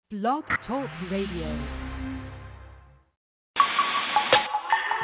Blog Talk Radio.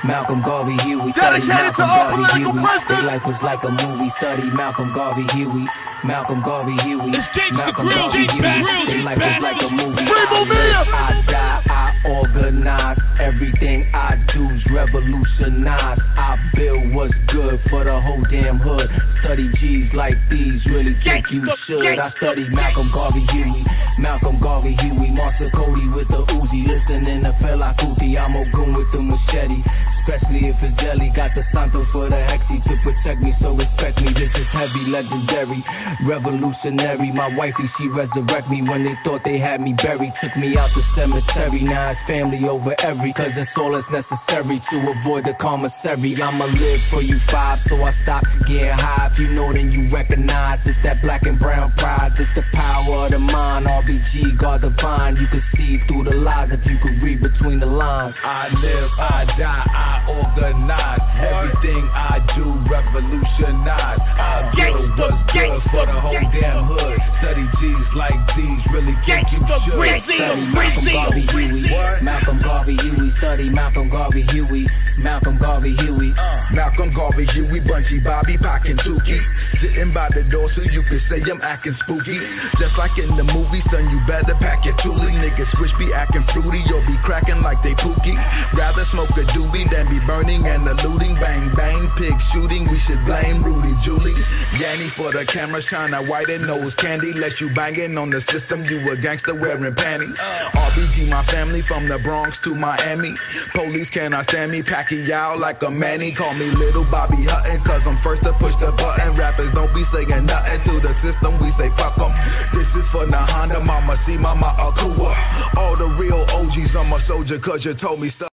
Malcolm Garvey, Huey, study Malcolm Garvey, Huey. Their life was like a movie, study Malcolm Garvey, Huey. Malcolm Garvey, Huey. Malcolm Garvey, Huey. Their life was like a movie. I live, I die, I organize. Everything I do's revolutionize. I build what's good for the whole damn hood. Study G's like these, really think you should. I study Malcolm Garvey, Huey. Malcolm Garvey, Huey. Martha Cody with the Uzi. Listening to Fela Kuti. I'm Ogun with the machete. Especially if it's jelly. Got the Santos for the Hexy to protect me, so respect me. This is heavy, legendary, revolutionary. My wifey, she resurrect me when they thought they had me buried. Took me out the cemetery. Now it's family over every, cause it's all that's necessary to avoid the commissary. I'ma live for you five, so I stop getting high. If you know, then you recognize it's that black and brown pride. It's the power of the mind. RBG, God divine. You can see through the lies if you could read between the lines. I live, I die, I organize. Everything I do revolutionize. I build what's good for the whole damn hood. Study G's like these, really think you should. Study Malcolm Garvey, Huey. Malcolm Garvey, Huey. Study Malcolm Garvey, Huey. Malcolm Garvey, Huey. Malcolm Garvey, Huey, Bunchy, Bobby, packing Tukey. Sitting by the door so you can say I'm acting spooky. Just like in the movie, son, you better pack your toolie. Niggas switch be acting fruity, you'll be cracking like they pookie. Rather smoke a doobie than be burning and eluding. Bang, bang, pig shooting, we should blame Rudy Julie. Yanny for the camera, shine a white and nose candy. Let you banging on the system, you a gangster wearing panties. RBG, my family from the Bronx to Miami. Police cannot stand me, Pacquiao like a Manny. Call me Little Bobby Hutton, cause I'm first to push the button. Rappers don't be saying nothing to the system, we say fuck them. This is for the Honda, Mama C, Mama Akua. All the real OGs, I'm a soldier cause you told me so.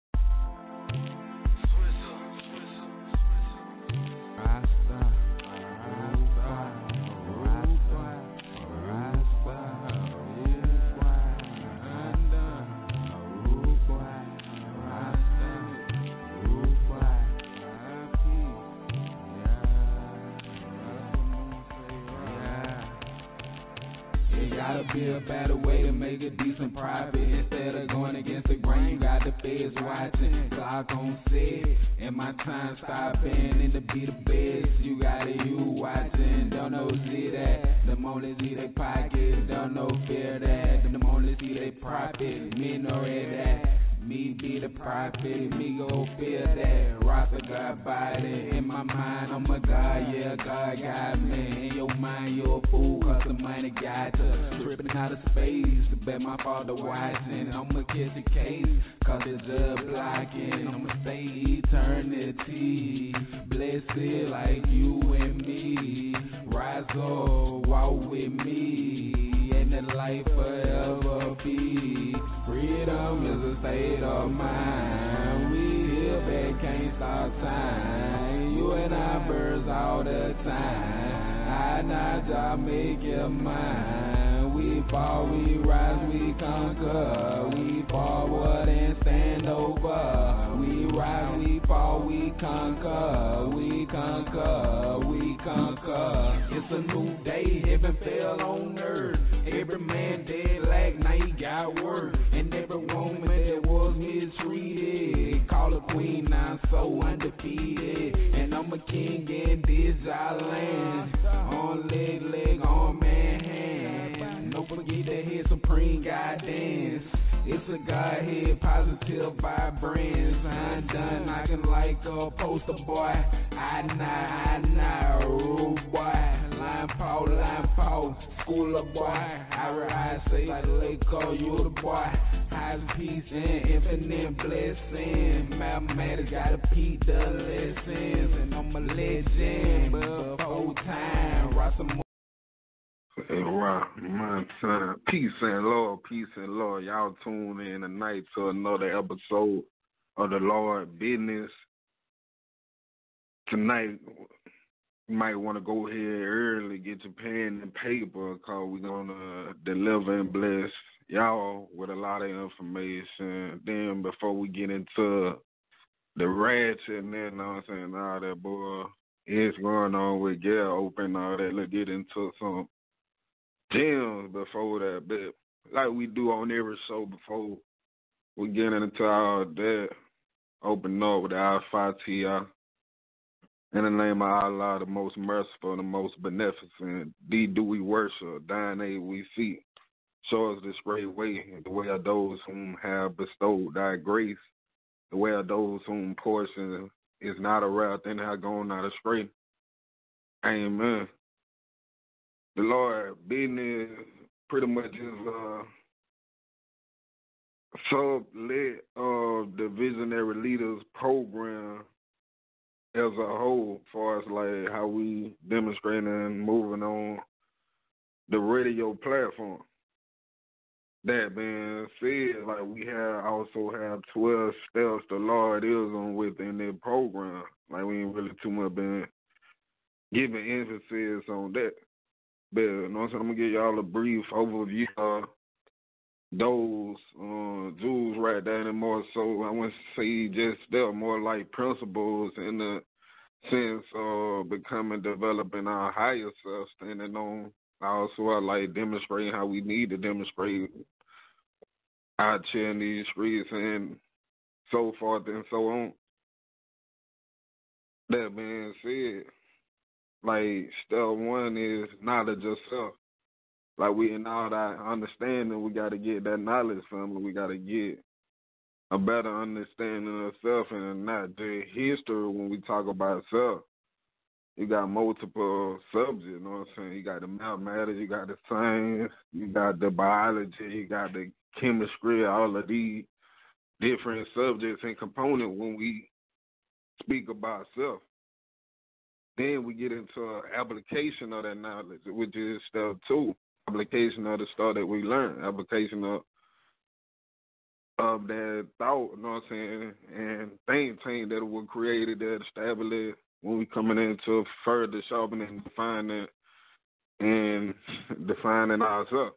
Be a better way to make a decent profit. Instead of going against the grain, you got the feds watching. Clock on set, and my time stopping. And to be the best, you got it, you watching. Don't know see that. The only see they pockets, don't know fear that. The only see they profit, me know that. Me be the prophet, me go feel that. Rasta got body in my mind, I'm a God, yeah, God got me. In your mind, you're a fool, cause the money got you. Tripping out of space, bet my father watching. I'ma catch a case, cause it's just blocking. I'ma stay eternity, blessed like you and me. Rise up, walk with me, and the life forever be. Freedom is a state of mind. We here, but can't stop time. You and I birds all the time. I not just make your mind. We fall, we rise, we conquer. We forward and stand over. We rise, we fall, we conquer. We conquer, we conquer. It's a new day, heaven fell on earth. Every man dead like now he got work. And every woman that was mistreated, call a queen, now I'm so undefeated. And I'm a king in this island. On leg, on man, hand. Don't forget to hit supreme God dance. It's a Godhead, positive vibrance. I'm done knocking like a poster boy. I know, rude boy. Line Paul, school of boy. I say like the late call you the boy. Highs peace and infinite blessing. Mathematics gotta peep the lessons. And I'm a legend, but full time. Rock some. Hey, Rock, my son. Peace and Lord. Y'all tune in tonight to another episode of the Lord Business. Tonight, you might want to go ahead early, get your pen and paper, because we're going to deliver and bless y'all with a lot of information. Then before we get into the ratchet and that, you know what I'm saying, all that, boy, it's going on with Gale Open, all that. Let's get into some gems before that bit. like we do on every show before we get into all that, open up with the Al-Fatiha. In the name of Allah, the most merciful and the most beneficent, thee do we worship, thine aid we seek. Show us the straight way, the way of those whom have bestowed thy grace, the way of those whom portion is not a wrath and have gone not astray. Amen. The Lord business pretty much is sublet of the Visionary Leaders program as a whole, as far as like how we demonstrating and moving on the radio platform. That being said, like we also have 12 steps the Lord is on within the program. Like we ain't really too much been giving emphasis on that. But you know what I'm saying? I'm gonna give y'all a brief overview of those jewels right there, and more so I wouldn't say just they're more like principles in the sense of developing our higher self, standing on. Also, I like demonstrating how we need to demonstrate out here in these streets and so forth and so on. That being said, like step one is knowledge of self. Like we in all that understanding, we got to get that knowledge from it. We got to get a better understanding of self and not just history when we talk about self. You got multiple subjects, you know what I'm saying? You got the mathematics, you got the science, you got the biology, you got the chemistry, all of these different subjects and components when we speak about self. Then we get into application of that knowledge, which is step two. Application of the stuff that we learn, application of that thought, you know what I'm saying, and think tank that was created, that established when we coming into further sharpening and defining ourselves.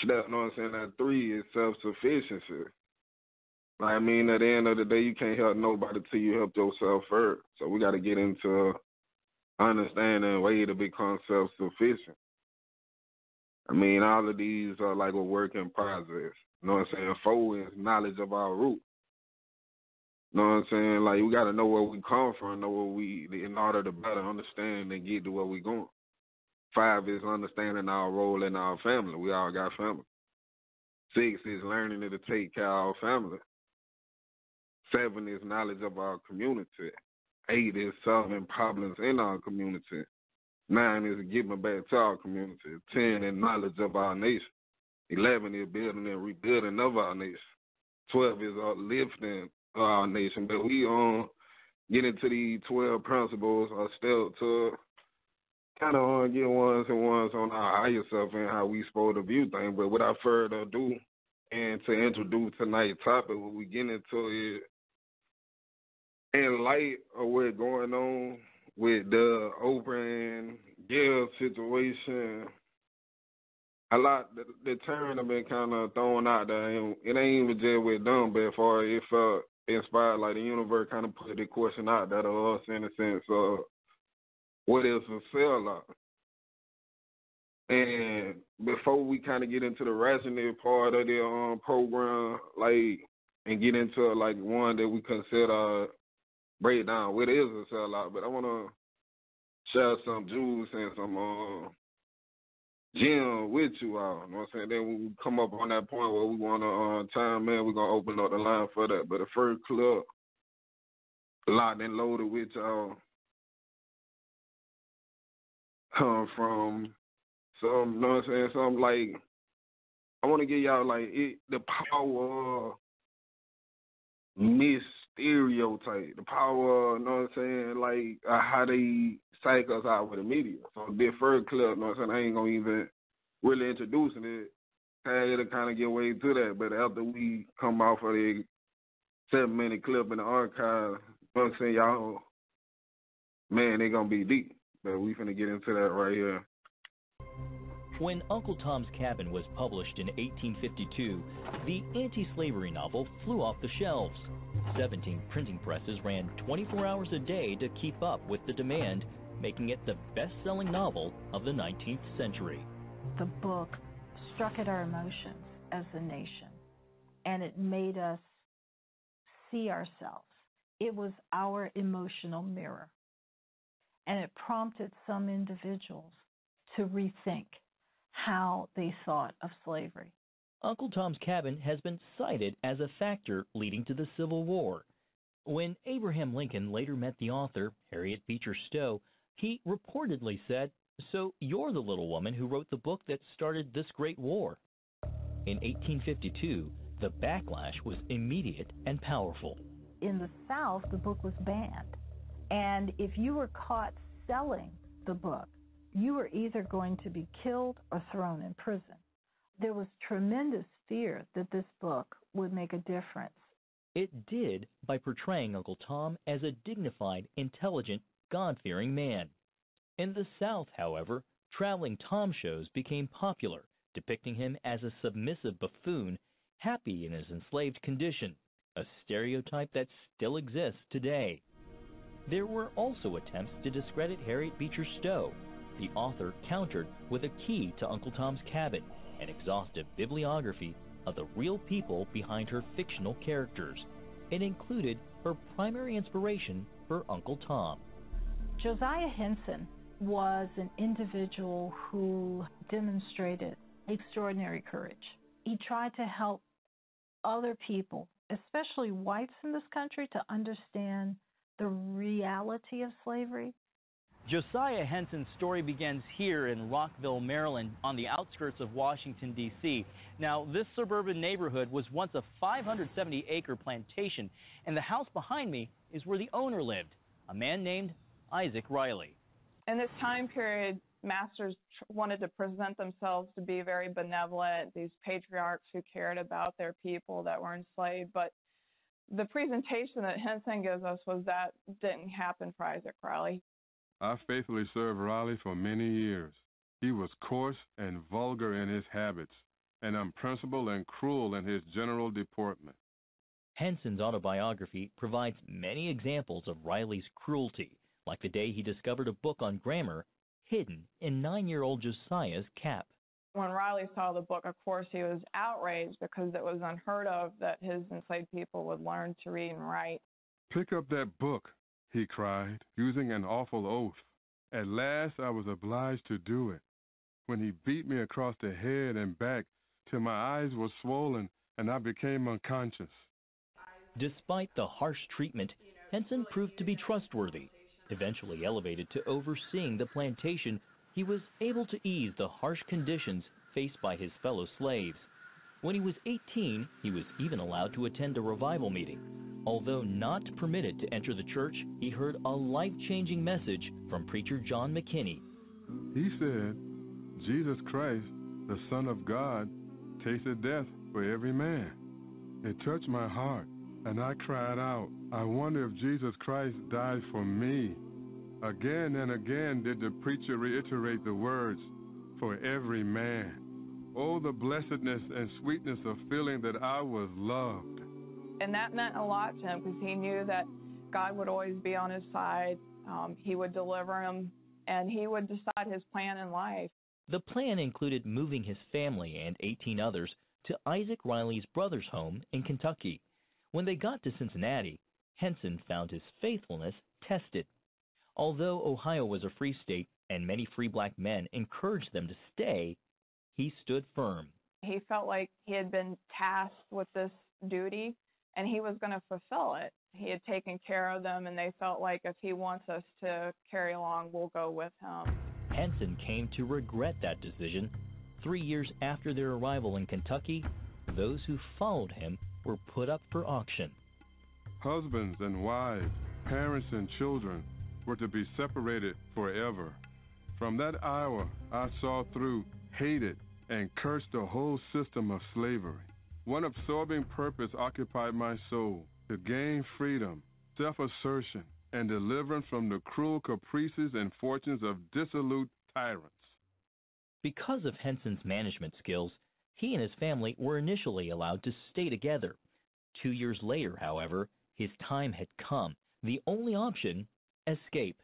Step, you know what I'm saying, that three is self-sufficiency. Like, I mean, at the end of the day, you can't help nobody till you help yourself first. So we got to get into understanding a way to become self-sufficient. I mean, all of these are like a work in progress. You know what I'm saying? 4 is knowledge of our root. You know what I'm saying? Like, we got to know where we come from, know where in order to better understand and get to where we going. 5 is understanding our role in our family. We all got family. 6 is learning to take care of our family. 7 is knowledge of our community. 8 is solving problems in our community. 9 is giving back to our community. 10 is knowledge of our nation. 11 is building and rebuilding of our nation. 12 is uplifting our nation. But we get into these 12 principles or still to kind of get ones and ones on our higher self and how we supposed to view things. But without further ado, and to introduce tonight's topic, what we get into is in light of what's going on with the open jail situation, a lot, the term have been kind of thrown out there, and it ain't even just with them, but as far as it felt inspired, like the universe kind of put the question out there to us in the sense of what is a sellout? And before we kind of get into the rationale part of the program, like, and get into like one that we consider break down what is a sellout, but I want to share some jewels and some gems with you all. You know what I'm saying? Then when we come up on that point where we want to time in, we're going to open up the line for that. But the first clip, locked and loaded with y'all, come from some, you know what I'm saying, something like, I want to give y'all like the power of stereotype, the power, you know what I'm saying, like how they psych us out with the media. So the first clip, you know what I'm saying, I ain't going to even really introducing it. It'll kind of get way to that, but after we come off of the 7-minute clip in the archive, you know what I'm saying, y'all, man, they going to be deep. But we finna get into that right here. When Uncle Tom's Cabin was published in 1852, the anti-slavery novel flew off the shelves. 17 printing presses ran 24 hours a day to keep up with the demand, making it the best-selling novel of the 19th century. The book struck at our emotions as a nation, and it made us see ourselves. It was our emotional mirror, and it prompted some individuals to rethink how they thought of slavery. Uncle Tom's Cabin has been cited as a factor leading to the Civil War. When Abraham Lincoln later met the author, Harriet Beecher Stowe, he reportedly said, "So you're the little woman who wrote the book that started this great war." In 1852, the backlash was immediate and powerful. In the South, the book was banned. And if you were caught selling the book, you were either going to be killed or thrown in prison. There was tremendous fear that this book would make a difference. It did by portraying Uncle Tom as a dignified, intelligent, God-fearing man. In the South, however, traveling Tom shows became popular, depicting him as a submissive buffoon, happy in his enslaved condition, a stereotype that still exists today. There were also attempts to discredit Harriet Beecher Stowe. The author countered with a key to Uncle Tom's Cabin, an exhaustive bibliography of the real people behind her fictional characters. It included her primary inspiration for Uncle Tom. Josiah Henson was an individual who demonstrated extraordinary courage. He tried to help other people, especially whites in this country, to understand the reality of slavery. Josiah Henson's story begins here in Rockville, Maryland, on the outskirts of Washington, D.C. Now, this suburban neighborhood was once a 570-acre plantation, and the house behind me is where the owner lived, a man named Isaac Riley. In this time period, masters wanted to present themselves to be very benevolent, these patriarchs who cared about their people that were enslaved, but the presentation that Henson gives us was that didn't happen for Isaac Riley. I faithfully served Riley for many years. He was coarse and vulgar in his habits, and unprincipled and cruel in his general deportment. Henson's autobiography provides many examples of Riley's cruelty, like the day he discovered a book on grammar hidden in 9-year-old Josiah's cap. When Riley saw the book, of course, he was outraged because it was unheard of that his enslaved people would learn to read and write. "Pick up that book," he cried, using an awful oath. At last I was obliged to do it, when he beat me across the head and back till my eyes were swollen and I became unconscious. Despite the harsh treatment, Henson proved to be trustworthy. Eventually elevated to overseeing the plantation, he was able to ease the harsh conditions faced by his fellow slaves. When he was 18, he was even allowed to attend a revival meeting. Although not permitted to enter the church, he heard a life-changing message from preacher John McKinney. He said, "Jesus Christ, the Son of God, tasted death for every man." It touched my heart, and I cried out, "I wonder if Jesus Christ died for me." Again and again did the preacher reiterate the words, "for every man." Oh, the blessedness and sweetness of feeling that I was loved. And that meant a lot to him because he knew that God would always be on his side. He would deliver him, and he would decide his plan in life. The plan included moving his family and 18 others to Isaac Riley's brother's home in Kentucky. When they got to Cincinnati, Henson found his faithfulness tested. Although Ohio was a free state and many free black men encouraged them to stay, he stood firm. He felt like he had been tasked with this duty, and he was going to fulfill it. He had taken care of them, and they felt like if he wants us to carry along, we'll go with him. Henson came to regret that decision. 3 years after their arrival in Kentucky, those who followed him were put up for auction. Husbands and wives, parents and children were to be separated forever. From that hour, I saw through, hated, and cursed the whole system of slavery. One absorbing purpose occupied my soul: to gain freedom, self-assertion, and deliverance from the cruel caprices and fortunes of dissolute tyrants. Because of Henson's management skills, he and his family were initially allowed to stay together. 2 years later, however, his time had come. The only option, escape.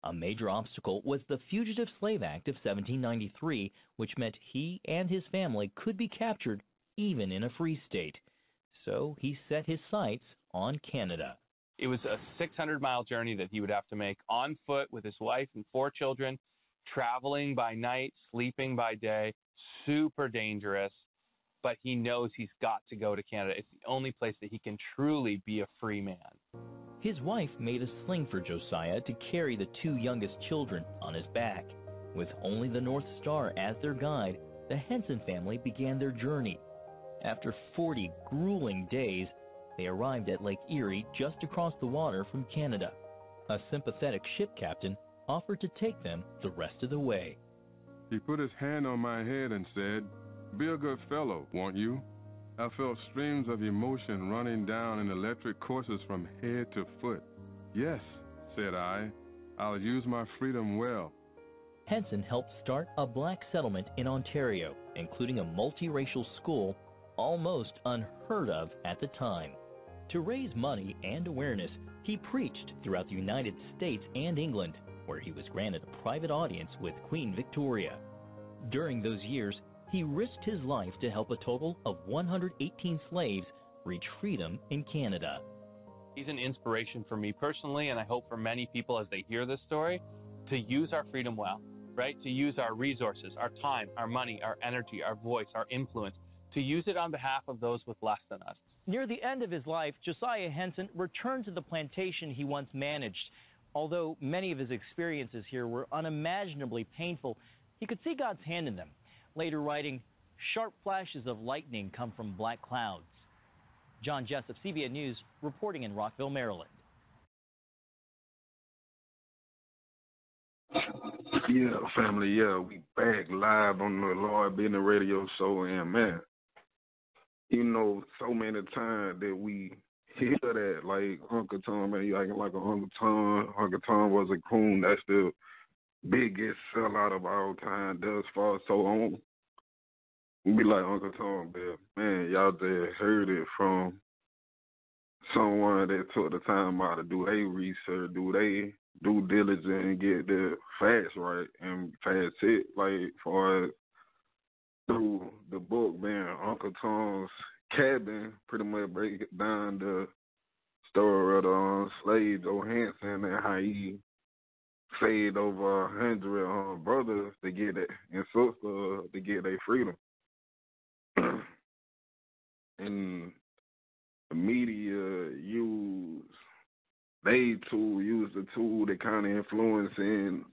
A major obstacle was the Fugitive Slave Act of 1793, which meant he and his family could be captured even in a free state. So he set his sights on Canada. It was a 600-mile journey that he would have to make on foot with his wife and 4 children, traveling by night, sleeping by day, super dangerous. But he knows he's got to go to Canada. It's the only place that he can truly be a free man. His wife made a sling for Josiah to carry the 2 youngest children on his back. With only the North Star as their guide, the Henson family began their journey. After 40 grueling days, they arrived at Lake Erie just across the water from Canada. A sympathetic ship captain offered to take them the rest of the way. He put his hand on my head and said, "Be a good fellow, won't you?" I felt streams of emotion running down in electric courses from head to foot. "Yes," said I, "I'll use my freedom well." Henson helped start a black settlement in Ontario, including a multiracial school, almost unheard of at the time. To raise money and awareness, he preached throughout the United States and England, where he was granted a private audience with Queen Victoria. During those years, he risked his life to help a total of 118 slaves reach freedom in Canada. He's an inspiration for me personally, and I hope for many people as they hear this story, to use our freedom well, right? To use our resources, our time, our money, our energy, our voice, our influence, to use it on behalf of those with less than us. Near the end of his life, Josiah Henson returned to the plantation he once managed. Although many of his experiences here were unimaginably painful, he could see God's hand in them. Later writing, "Sharp flashes of lightning come from black clouds." John Jessup, CBN News, reporting in Rockville, Maryland. Yeah, family, yeah, we back live on the Lord Business Radio Show, and man, you know, so many times that we hear that, like Uncle Tom, man, you acting like Uncle Tom. Uncle Tom was a coon. That's the biggest sellout of all time, thus far, so on. We be like Uncle Tom, but man, y'all just heard it from someone that took the time out to do their research, do their due diligence, and get the facts right and facts it, like for through the book, man, Uncle Tom's Cabin, pretty much break down the story of the slave Joe Henson and how he saved over 100 brothers to get it and sisters to get their freedom. And the media use the tool to kind of influence and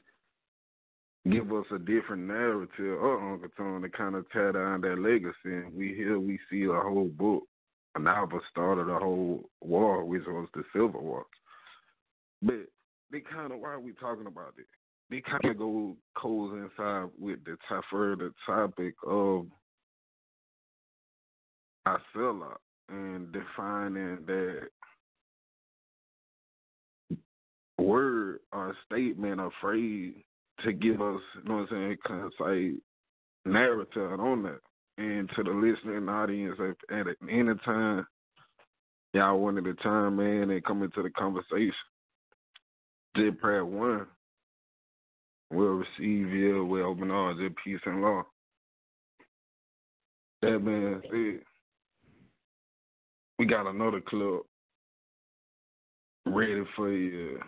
give us a different narrative of Uncle Tom to kind of tear down that legacy. And we see a whole book, a novel started a whole war, which was the Civil War. But they kind of, why are we talking about it? They kind of coincide with the topic of I sellout and defining that word or statement or phrase to give us, you know what I'm saying, concise narrative on that. And to the listening audience, if at any time y'all wanted to chime in and come into the conversation, just press 1. We'll receive you with open arms, just peace and law. That being said, we got another clip ready for you to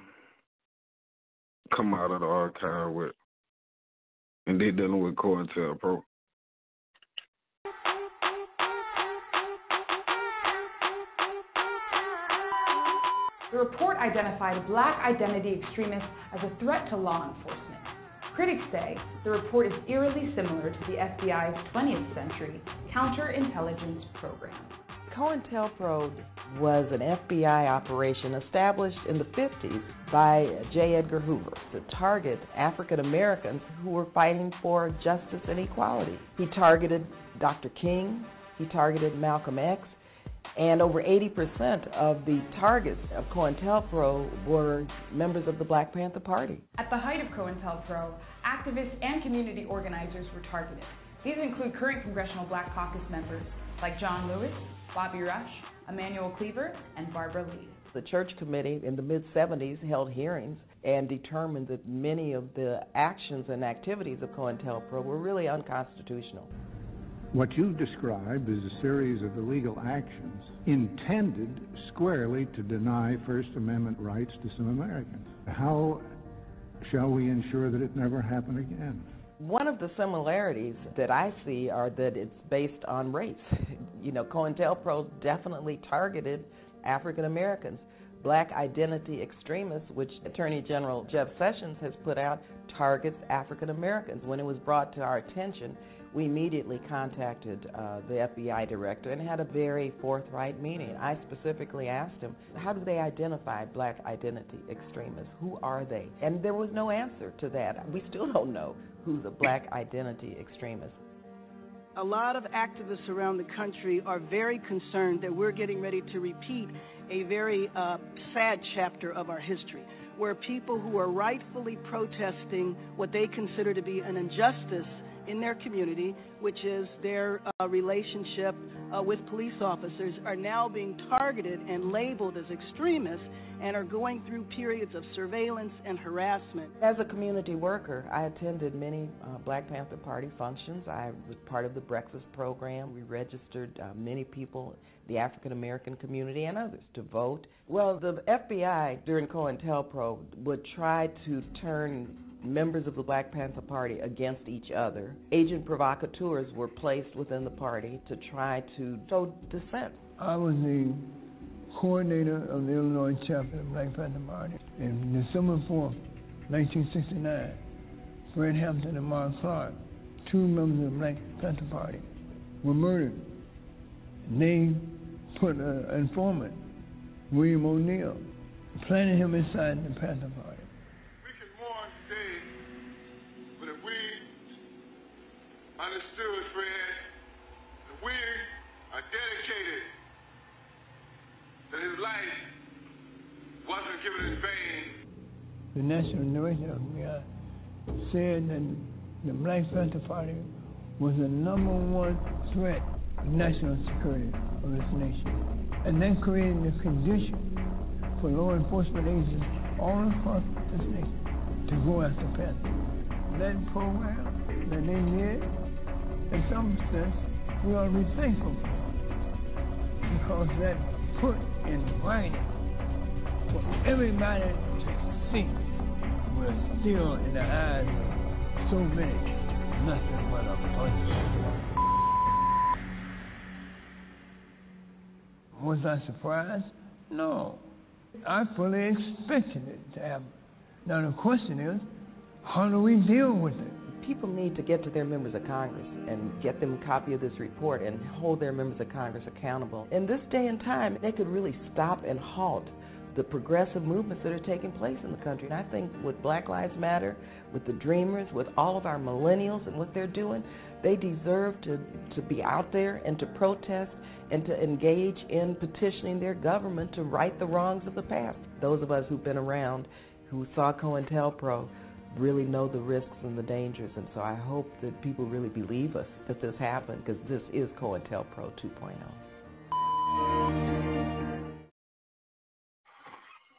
come out of the archive with. And they're dealing with COINTELPRO. The report identified black identity extremists as a threat to law enforcement. Critics say the report is eerily similar to the FBI's 20th century counterintelligence program. COINTELPRO was an FBI operation established in the 50s by J. Edgar Hoover to target African Americans who were fighting for justice and equality. He targeted Dr. King, he targeted Malcolm X, and over 80% of the targets of COINTELPRO were members of the Black Panther Party. At the height of COINTELPRO, activists and community organizers were targeted. These include current Congressional Black Caucus members like John Lewis, Bobby Rush, Emmanuel Cleaver, and Barbara Lee. The church committee in the mid-'70s held hearings and determined that many of the actions and activities of COINTELPRO were really unconstitutional. What you described is a series of illegal actions intended squarely to deny First Amendment rights to some Americans. How shall we ensure that it never happen again? One of the similarities that I see are that it's based on race. COINTELPRO definitely targeted African Americans. Black identity extremists, which Attorney General Jeff Sessions has put out, targets African Americans. When it was brought to our attention, we immediately contacted the FBI director and had a very forthright meeting. I specifically asked him, how do they identify black identity extremists? Who are they? And there was no answer to that. We still don't know who's a black identity extremist. A lot of activists around the country are very concerned that we're getting ready to repeat a very sad chapter of our history, where people who are rightfully protesting what they consider to be an injustice in their community, which is their relationship with police officers, are now being targeted and labeled as extremists and are going through periods of surveillance and harassment. As a community worker, I attended many Black Panther Party functions. I was part of the breakfast program. We registered many people, the African American community and others, to vote. Well, the FBI during COINTELPRO would try to turn members of the Black Panther Party against each other. Agent provocateurs were placed within the party to try to sow dissent. I was the coordinator of the Illinois chapter of the Black Panther Party. On December 4th, 1969, Fred Hampton and Mark Clark, two members of the Black Panther Party, were murdered. They put an informant, William O'Neill, planted him inside the Panther Party. Understood, Fred, that we are dedicated, that his life wasn't given in vain. The National Director of the FBI said that the Black Panther Party was the number one threat to national security of this nation. And that created the condition for law enforcement agents all across this nation to go after Panthers. That program that they did, in some sense, we ought to be thankful for, because that put in writing for everybody to see was still in the eyes of so many, nothing but a bunch. Was I surprised? No. I fully expected it to happen. Now the question is, how do we deal with it? People need to get to their members of Congress and get them a copy of this report and hold their members of Congress accountable. In this day and time, they could really stop and halt the progressive movements that are taking place in the country. And I think with Black Lives Matter, with the Dreamers, with all of our millennials and what they're doing, they deserve to be out there and to protest and to engage in petitioning their government to right the wrongs of the past. Those of us who've been around, who saw COINTELPRO, really know the risks and the dangers, and so I hope that people really believe us that this happened, because this is COINTELPRO 2.0.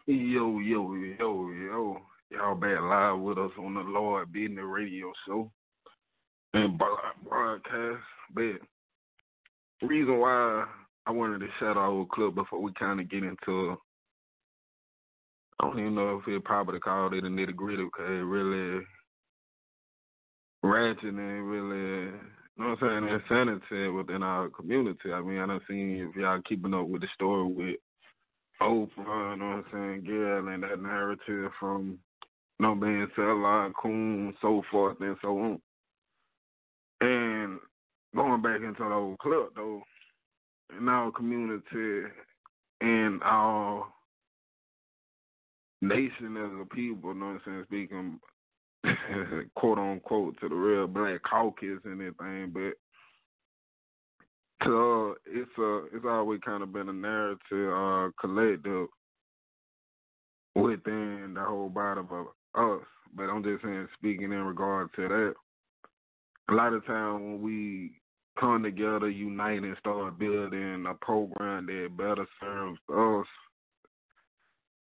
Yo, y'all back live with us on the Lord Business Radio Show and broadcast. But the reason why I wanted to shout out a clip before we kind of get into, I don't even know if it probably called it a nitty gritty, because it really ratchet and really, you know what I'm saying, insanity within our community. I mean, I done seen, if y'all keeping up with the story with Oprah, you know what I'm saying, Gail, and that narrative from, you know, being Sellout, Coon, so forth and so on. And going back into the old clip, though, in our community and our nation as a people, you know what I'm saying, speaking quote unquote to the real Black caucus and everything, but it's always kind of been a narrative collective within the whole body of us. But I'm just saying, speaking in regard to that, a lot of times when we come together, unite, and start building a program that better serves us,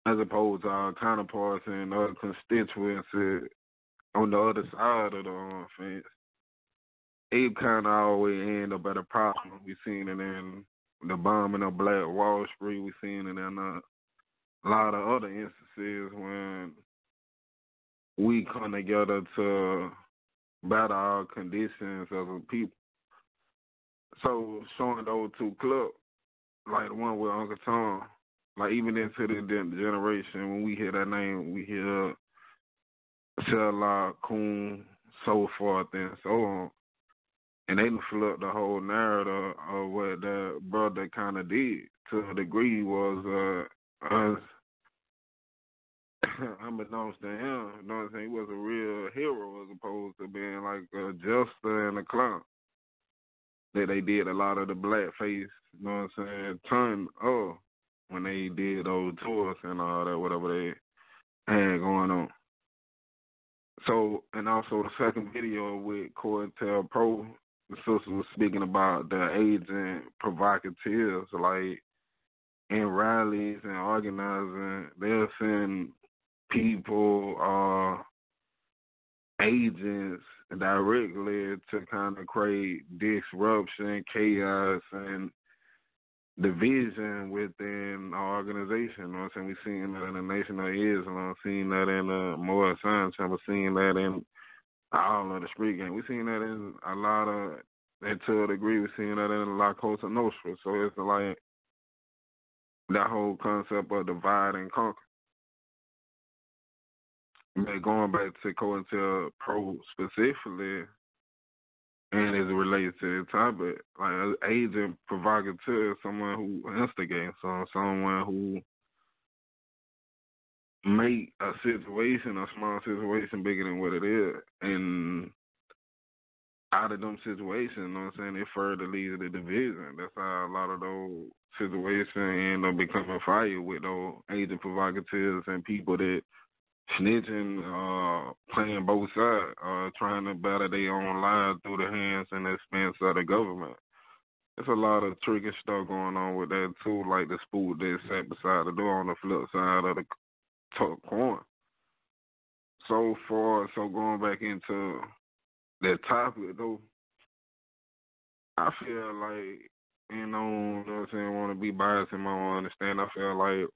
as opposed to our counterparts and other constituencies on the other side of the fence. It kind of always end up at a problem. We seen it in the bombing of Black Wall Street. We seen it in a lot of other instances when we come together to better our conditions as a people. So showing those two clips, like the one with Uncle Tom, like even into the generation, when we hear that name, we hear Sellout, Coon, so forth and so on. And they done flipped the whole narrative of what the brother kind of did to a degree was us, unbeknownst to him, you know what I'm saying? He was a real hero as opposed to being like a jester and a clown. That they did a lot of the blackface, you know what I'm saying, ton of when they did those tours and all that, whatever they had going on. So, and also the second video with COINTELPRO, the sister was speaking about the agent provocateurs, like in rallies and organizing, they'll send people, agents directly to kind of create disruption, chaos, and division within our organization. You know what I'm saying? We've seen that in the Nation of Islam, seen that in the Moor Science Chapel, seen that in all of the street gang. We've seen that in a lot of, and to a degree, we've seen that in La Cosa Nostra. So it's like that whole concept of divide and conquer. But going back to COINTELPRO specifically, and as it relates to the topic, like an agent provocateur is someone who instigates, someone who make a situation, a small situation, bigger than what it is. And out of them situations, you know what I'm saying, it further leads to division. That's how a lot of those situations end up becoming fire with those agent provocateurs and people that snitching, playing both sides, trying to better their own lives through the hands and expense of the government. There's a lot of tricky stuff going on with that too, like the spook that sat beside the door on the flip side of the coin. So going back into that topic though, I feel like, you know what I'm saying, I want to be biased in my own understanding. I feel like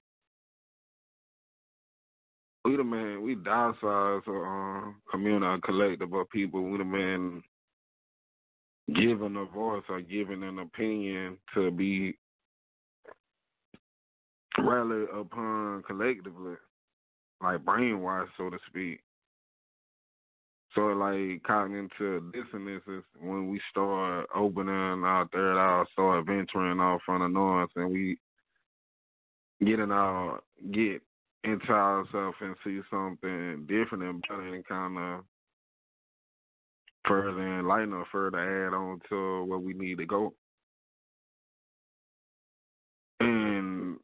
we downsize a community, a collective of people. We the man giving a voice or giving an opinion to be rallied upon collectively, like brainwashed, so to speak. So like cognitive dissonance is when we start opening our third eye, start venturing off on the noise, and we get into ourselves and see something different and better and kind of further enlighten or further add on to where we need to go. And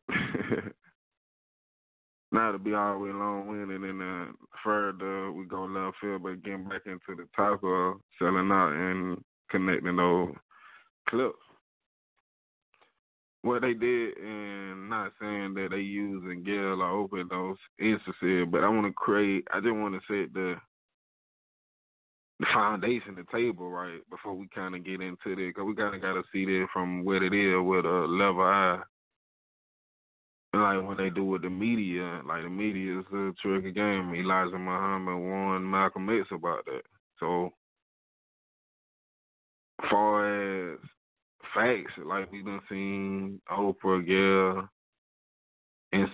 not to be all the way long-winded and further we go left field, but getting back into the topic of selling out and connecting those clips. What they did, and not saying that they use and Gale or open those instances, but I just want to set the foundation, the table, right, before we kind of get into this, because we kind of got to see this from what it is with a level eye. Like when they do with the media, like the media is a tricky game. Elijah Muhammad warned Malcolm X about that. So, as far as facts, like we done seen Oprah, Gayle, and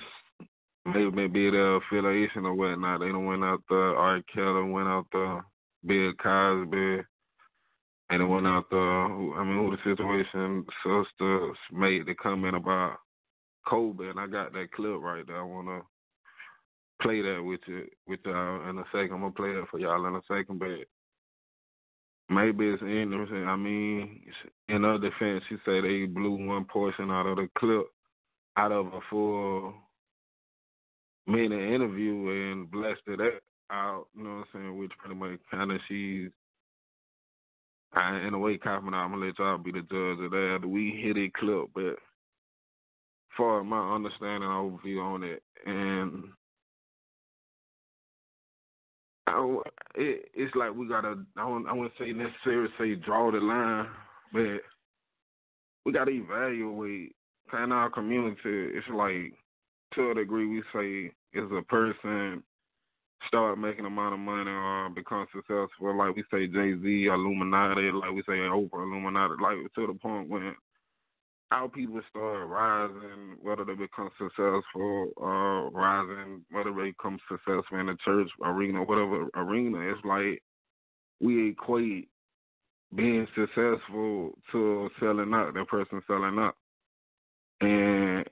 maybe the affiliation or whatnot. They done went out there, R. Kelly went out there, Bill Cosby, and it went out there, who the situation, sisters made the comment about Kobe, and I got that clip right there. I want to play that with y'all in a second. I'm going to play that for y'all in a second, but maybe it's interesting. I mean, in her defense, she said they blew one portion out of the clip, out of a full minute interview and blasted that out, you know what I'm saying, which pretty much kind of she's, in a way, copying out. I'm going to let y'all be the judge of that. We hit it clip, but far as my understanding overview on it, and it's like we gotta. I wouldn't say necessarily say draw the line, but we gotta evaluate. In our community, it's like to a degree we say is a person start making amount of money or become successful, like we say Jay-Z, Illuminati, like we say Oprah, Illuminati, like to the point when our people start rising, whether they become successful, rising, whether they become successful in the church arena, whatever arena, it's like we equate being successful to selling out, that person selling out. And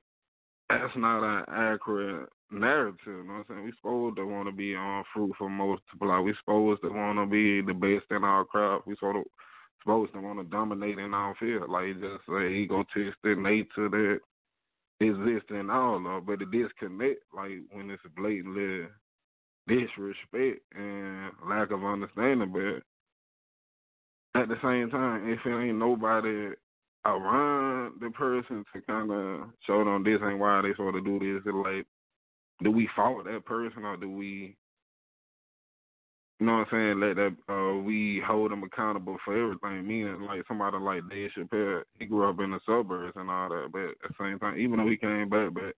that's not an accurate narrative, you know what I'm saying? We're supposed to want to be on fruitful, multiply. We're supposed to want to be the best in our craft. We're supposed to want to dominate in our field. Like just an egotistic nature that exists in all of, but the disconnect, like when it's blatantly disrespect and lack of understanding, but at the same time, if it ain't nobody around the person to kind of show them this ain't why they sort of do this, it's like, do we fault that person or do we, you know what I'm saying, let that, we hold them accountable for everything? Meaning, like somebody like Dave Chappelle, he grew up in the suburbs and all that, but at the same time, even though he came back, but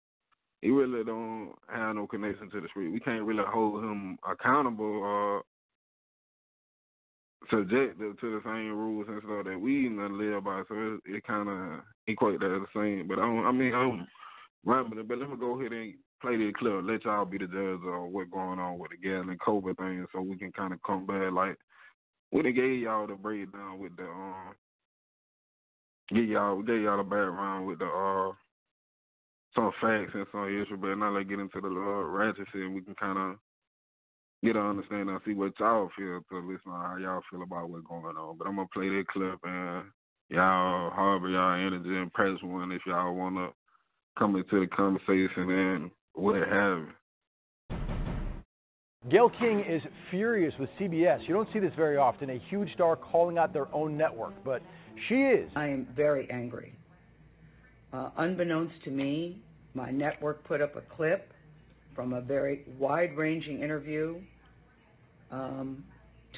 he really don't have no connection to the street. We can't really hold him accountable or subjective to the same rules and stuff that we even live by. So it kind of equate that the same. But I'm rambling, but let me go ahead and play this clip. Let y'all be the judge of what's going on with the gas and COVID thing, so we can kind of come back. Like we done gave y'all the breakdown with the gave y'all the background with the some facts and some issues, but now let's get into the ratchet shit and we can kind of get an understanding and see what y'all feel to listen to how y'all feel about what's going on. But I'm going to play that clip and y'all harbor y'all energy and press one if y'all want to come into the conversation and what have you. Gayle King is furious with CBS. You don't see this very often, a huge star calling out their own network, but she is. I am very angry. Unbeknownst to me, my network put up a clip from a very wide-ranging interview,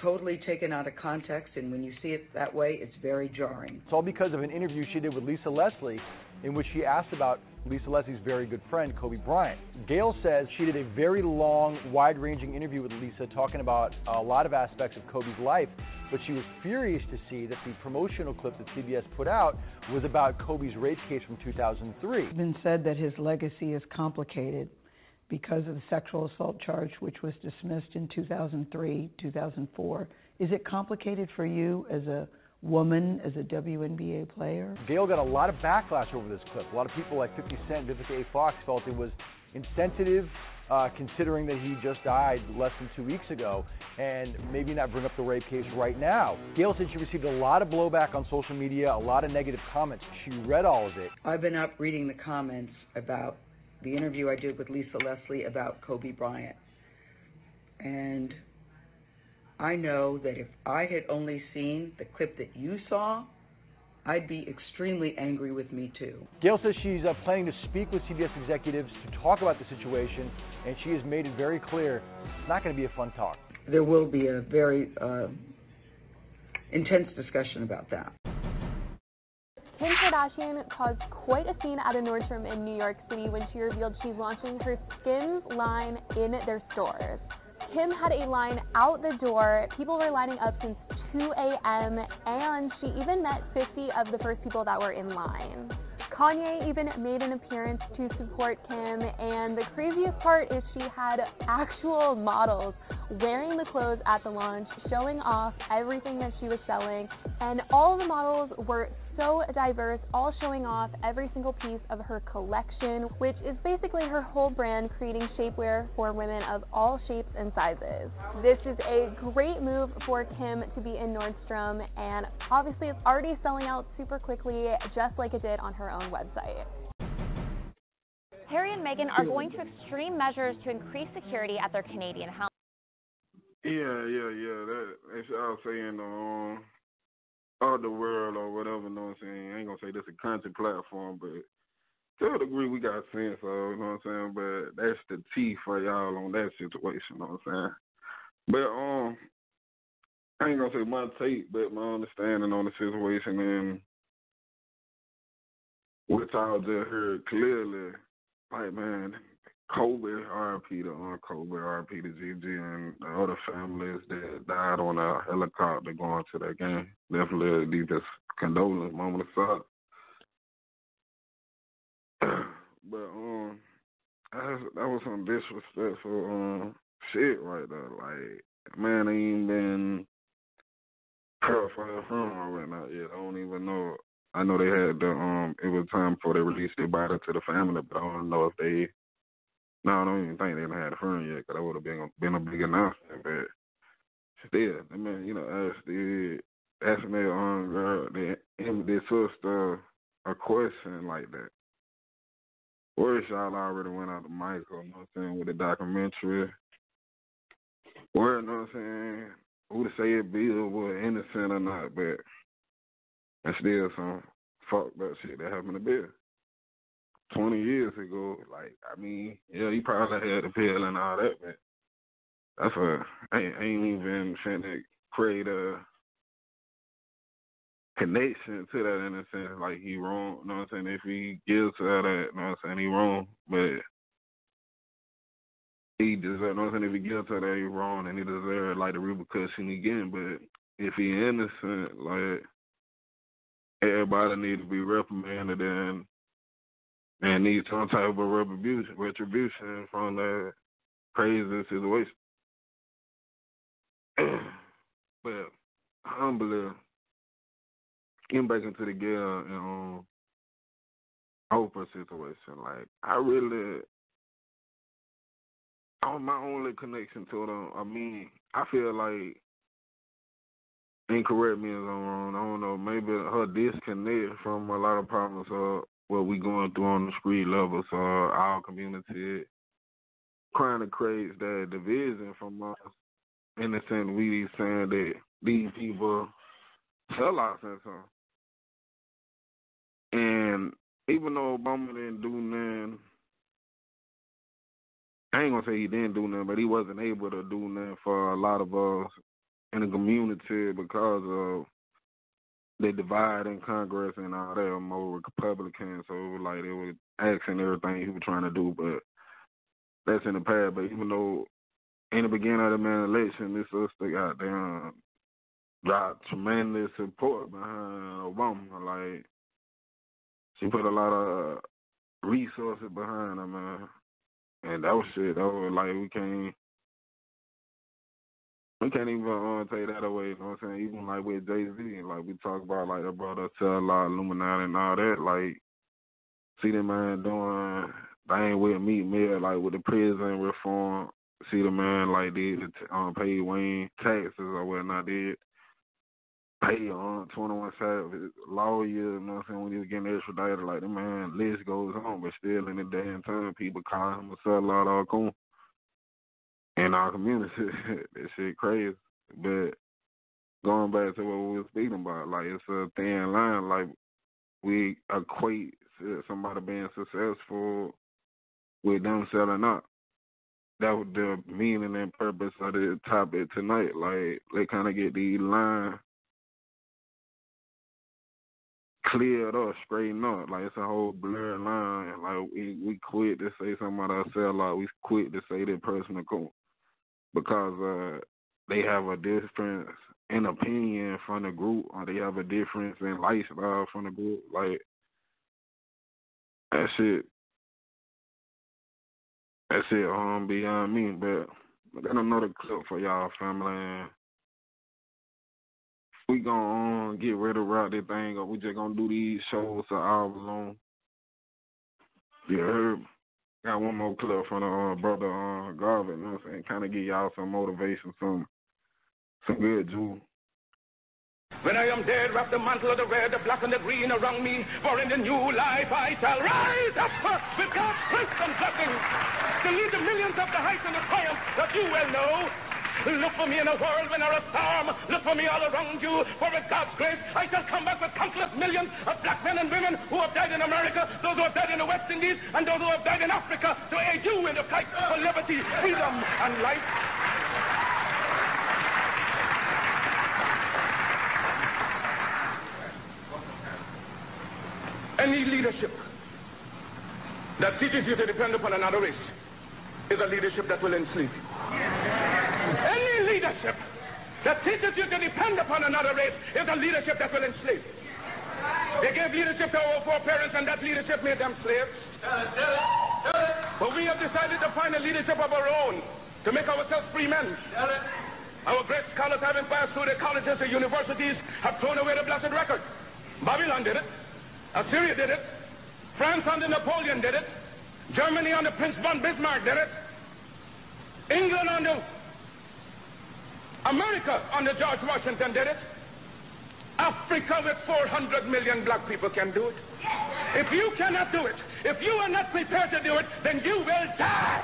totally taken out of context, and when you see it that way, it's very jarring. It's all because of an interview she did with Lisa Leslie in which she asked about Lisa Leslie's very good friend, Kobe Bryant. Gayle says she did a very long, wide-ranging interview with Lisa talking about a lot of aspects of Kobe's life, but she was furious to see that the promotional clip that CBS put out was about Kobe's rape case from 2003. It's been said that his legacy is complicated because of the sexual assault charge, which was dismissed in 2003, 2004. Is it complicated for you as a woman, as a WNBA player? Gayle got a lot of backlash over this clip. A lot of people like 50 Cent, Vivica A. Fox felt it was insensitive, considering that he just died less than 2 weeks ago, and maybe not bring up the rape case right now. Gayle said she received a lot of blowback on social media, a lot of negative comments. She read all of it. I've been up reading the comments about the interview I did with Lisa Leslie about Kobe Bryant. And I know that if I had only seen the clip that you saw, I'd be extremely angry with me too. Gayle says she's planning to speak with CBS executives to talk about the situation, and she has made it very clear it's not going to be a fun talk. There will be a very intense discussion about that. Kim Kardashian caused quite a scene at a Nordstrom in New York City when she revealed she's launching her Skims line in their stores. Kim had a line out the door. People were lining up since 2 a.m., and she even met 50 of the first people that were in line. Kanye even made an appearance to support Kim, and the craziest part is she had actual models wearing the clothes at the launch, showing off everything that she was selling, and all the models were so diverse, all showing off every single piece of her collection, which is basically her whole brand, creating shapewear for women of all shapes and sizes. This is a great move for Kim to be in Nordstrom, and obviously it's already selling out super quickly, just like it did on her own website. Harry and Meghan are going to extreme measures to increase security at their Canadian home. That's y'all saying the world or whatever, you know what I'm saying? I ain't gonna say this is a country platform, but to a degree, we got sense, so, you know what I'm saying? But that's the T for y'all on that situation, you know what I'm saying? But, I ain't gonna say my take, but my understanding on the situation and what y'all just heard clearly, like, man, Kobe, R.I.P. to Kobe, R.I.P. to Gigi, and the other families that died on a helicopter going to that game. Definitely a deepest condolence, moment of sorrow. But that was some disrespectful shit right there. Like, man, ain't even been heard from the funeral right now yet. I don't even know. I know they had the it was time before they released their body to the family, but I don't know if they. No, I don't even think they had a funeral yet, because that would have been a big announcement. But still, I mean, you know, asking their girl, their sister, a question like that. Or y'all already went out to Michael, you know what I'm saying, with the documentary. Or, you know what I'm saying, who to say if Bill was innocent or not, but that's still some fucked up shit that happened to Bill. 20 years ago, like, I mean, yeah, he probably had the pill and all that, but that's ain't even finna create a connection to that in a sense, like he wrong, you know what I'm saying? If he gives to that, you know what I'm saying, he wrong, but he deserves, you know what I'm saying, if he gives to that, he wrong, and he deserves, like, the repercussion again, but if he innocent, like, everybody needs to be reprimanded and needs some type of retribution from that crazy situation. But humbly, getting back into the Gail and Oprah situation, like, my only connection to them, I mean, I feel like, and correct me if I'm wrong, I don't know, maybe her disconnect from a lot of problems what we going through on the street level, so our community trying to create that division from us, in the sense we saying that these people sellouts and something. And even though Obama didn't do nothing, I ain't gonna say he didn't do nothing, but he wasn't able to do nothing for a lot of us in the community because of the divide in Congress and all that, more Republicans. So it was like they were asking everything he was trying to do, but that's in the past. But even though in the beginning of the election, this sister got tremendous support behind Obama. Like, she put a lot of resources behind him, man. And that was shit. That was like, we can't even take that away, you know what I'm saying? Even like with Jay-Z, like we talk about like the brother Sellout, Illuminati and all that, like, see the man doing thing with Meat Mill, like with the prison reform, see the man like did pay Wayne taxes or whatnot, did pay 21 Savage lawyer, you know what I'm saying, when he was getting extradited, like the man list goes on, but still in the damn time people call him a sellout or coon. In our community, that shit crazy. But going back to what we were speaking about, like, it's a thin line. Like, we equate somebody being successful with them selling out. That was the meaning and purpose of the topic tonight. Like, they kind of get the line cleared up, straightened up. Like, it's a whole blurred line. Like, we quit to say somebody a sellout. We quit to say that person a cool. Because they have a difference in opinion from the group, or they have a difference in lifestyle from the group. Like, that shit beyond me. But I got another clip for y'all, family. We gonna get ready to wrap this thing up. We just gonna do these shows an hour long. You heard? Got one more clip from the brother Garvin, you know what I'm saying? Kind of give y'all some motivation, some good juice. When I am dead, wrap the mantle of the red, the black, and the green around me. For in the new life I shall rise up with God's strength and blessing to lead the millions up the heights and the triumph that you well know. Look for me in a whirlwind or a storm. Look for me all around you. For with God's grace, I shall come back with countless millions of black men and women who have died in America, those who have died in the West Indies, and those who have died in Africa to aid you in the fight for liberty, freedom, and life. Any leadership that teaches you to depend upon another race is a leadership that will enslave you. Any leadership that teaches you to depend upon another race is a leadership that will enslave you. They gave leadership to our foreparents, and that leadership made them slaves. But we have decided to find a leadership of our own to make ourselves free men. Our great scholars, having passed through the colleges and universities, have thrown away the blessed record. Babylon did it. Assyria did it. France under Napoleon did it. Germany under Prince von Bismarck did it. England under America under George Washington did it. Africa with 400 million black people can do it. If you cannot do it, if you are not prepared to do it, then you will die.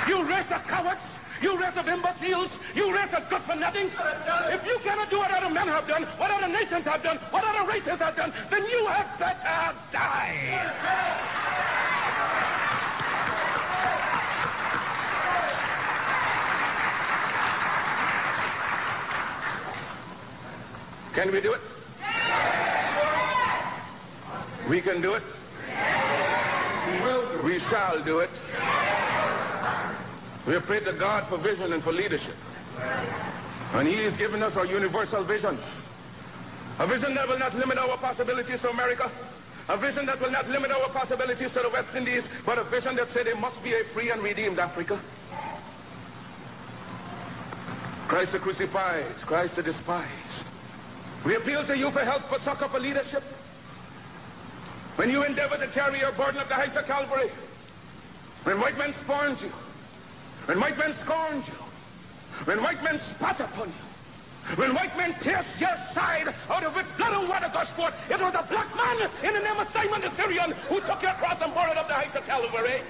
You race of cowards. You race of imbeciles. You race of good for nothing. If you cannot do what other men have done, what other nations have done, what other races have done, then you had better die. Can we do it? We can do it. We shall do it. We have prayed to God for vision and for leadership. And He has given us our universal vision. A vision that will not limit our possibilities to America. A vision that will not limit our possibilities to the West Indies, but a vision that said there must be a free and redeemed Africa. Christ the crucified, Christ the despised. We appeal to you for help, for succor, for leadership. When you endeavor to carry your burden up the heights of Calvary, when white men scorned you, when white men scorned you, when white men spat upon you, when white men pierced your side out of which blood and water gushed forth, it was a black man in the name of Simon the Syrian who took your cross and bore it up the heights of Calvary.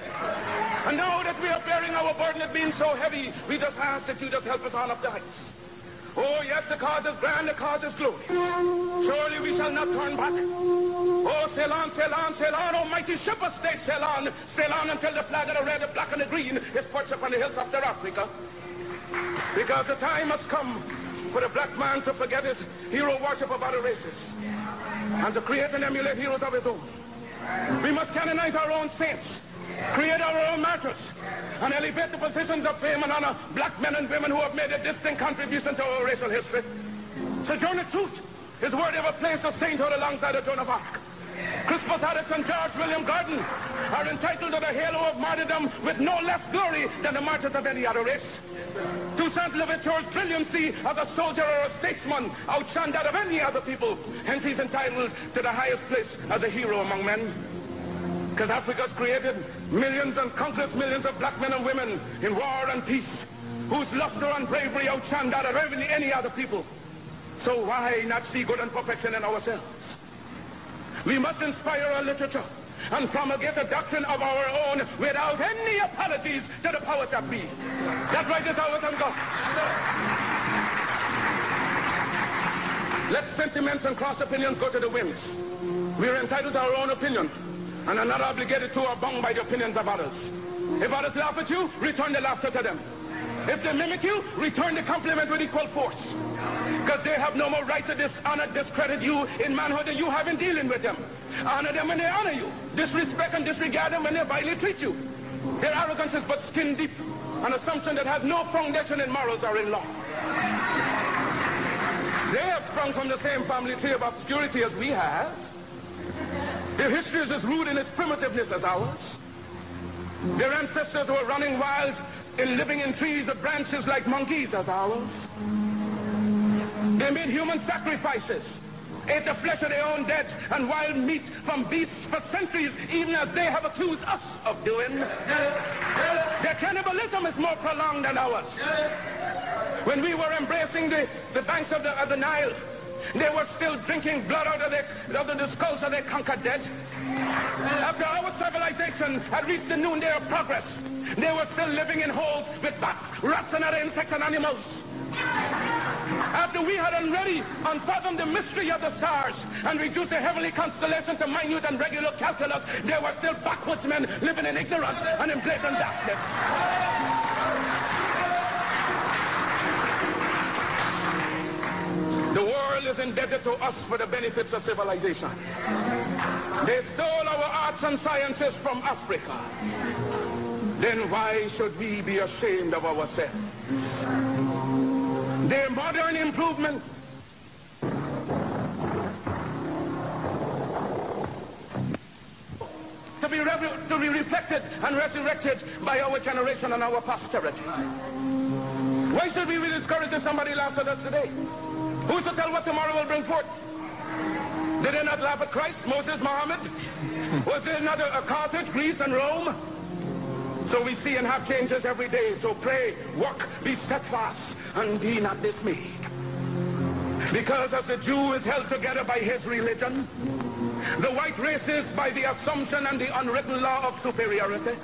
And now that we are bearing our burden of being so heavy, we just ask that you just help us on up the heights. Oh, yes, the cause is grand, the cause is glory. Surely we shall not turn back. Oh, sail on, sail on, sail on, oh mighty ship of state, sail on until the flag of the red, the black, and the green is perched upon the hills of Africa. Because the time has come for the black man to forget his hero worship of other races and to create and emulate heroes of his own. We must canonize our own saints, create our own martyrs, and elevate the positions of fame and honor black men and women who have made a distinct contribution to our racial history. Sojourner Truth is worthy of a place of sainthood alongside the Joan of Arc. Crispus Attucks and George William Gordon are entitled to the halo of martyrdom with no less glory than the martyrs of any other race. Toussaint Louverture's brilliancy as a soldier or a statesman outshone that of any other people. Hence he's entitled to the highest place as a hero among men. Because Africa's created millions and countless millions of black men and women in war and peace, whose luster and bravery outshone that of any other people. So why not see good and perfection in ourselves? We must inspire our literature and promulgate the doctrine of our own without any apologies to the powers that be. That right is ours and God. Let sentiments and cross opinions go to the winds. We are entitled to our own opinion and are not obligated to or bound by the opinions of others. If others laugh at you, return the laughter to them. If they mimic you, return the compliment with equal force. Because they have no more right to dishonor, discredit you in manhood than you have in dealing with them. Honor them when they honor you. Disrespect and disregard them when they vilely treat you. Their arrogance is but skin deep, an assumption that has no foundation in morals or in law. They have sprung from the same family tree of obscurity as we have. Their history is as rude in its primitiveness as ours. Their ancestors were running wild in living in trees of branches like monkeys as ours. They made human sacrifices, ate the flesh of their own dead and wild meat from beasts for centuries, even as they have accused us of doing. Their cannibalism is more prolonged than ours. When we were embracing the banks of the Nile, They were still drinking blood out of the skulls of their conquered dead. After our civilization had reached the noonday of progress, they were still living in holes with bats, rats, and other insects and animals. After we had already unfathomed the mystery of the stars and reduced the heavenly constellations to minute and regular calculus, there were still backwoods men living in ignorance and in blatant darkness. The world is indebted to us for the benefits of civilization. They stole our arts and sciences from Africa. Then why should we be ashamed of ourselves? Their modern improvements to be reflected and resurrected by our generation and our posterity. Why should we be discouraged if somebody laughs at us today? Who's to tell what tomorrow will bring forth? Did they not laugh at Christ, Moses, Muhammad? Was there not a Carthage, Greece, and Rome? So we see and have changes every day. So pray, work, be steadfast, and be not dismayed. Because as the Jew is held together by his religion, the white race is by the assumption and the unwritten law of superiority,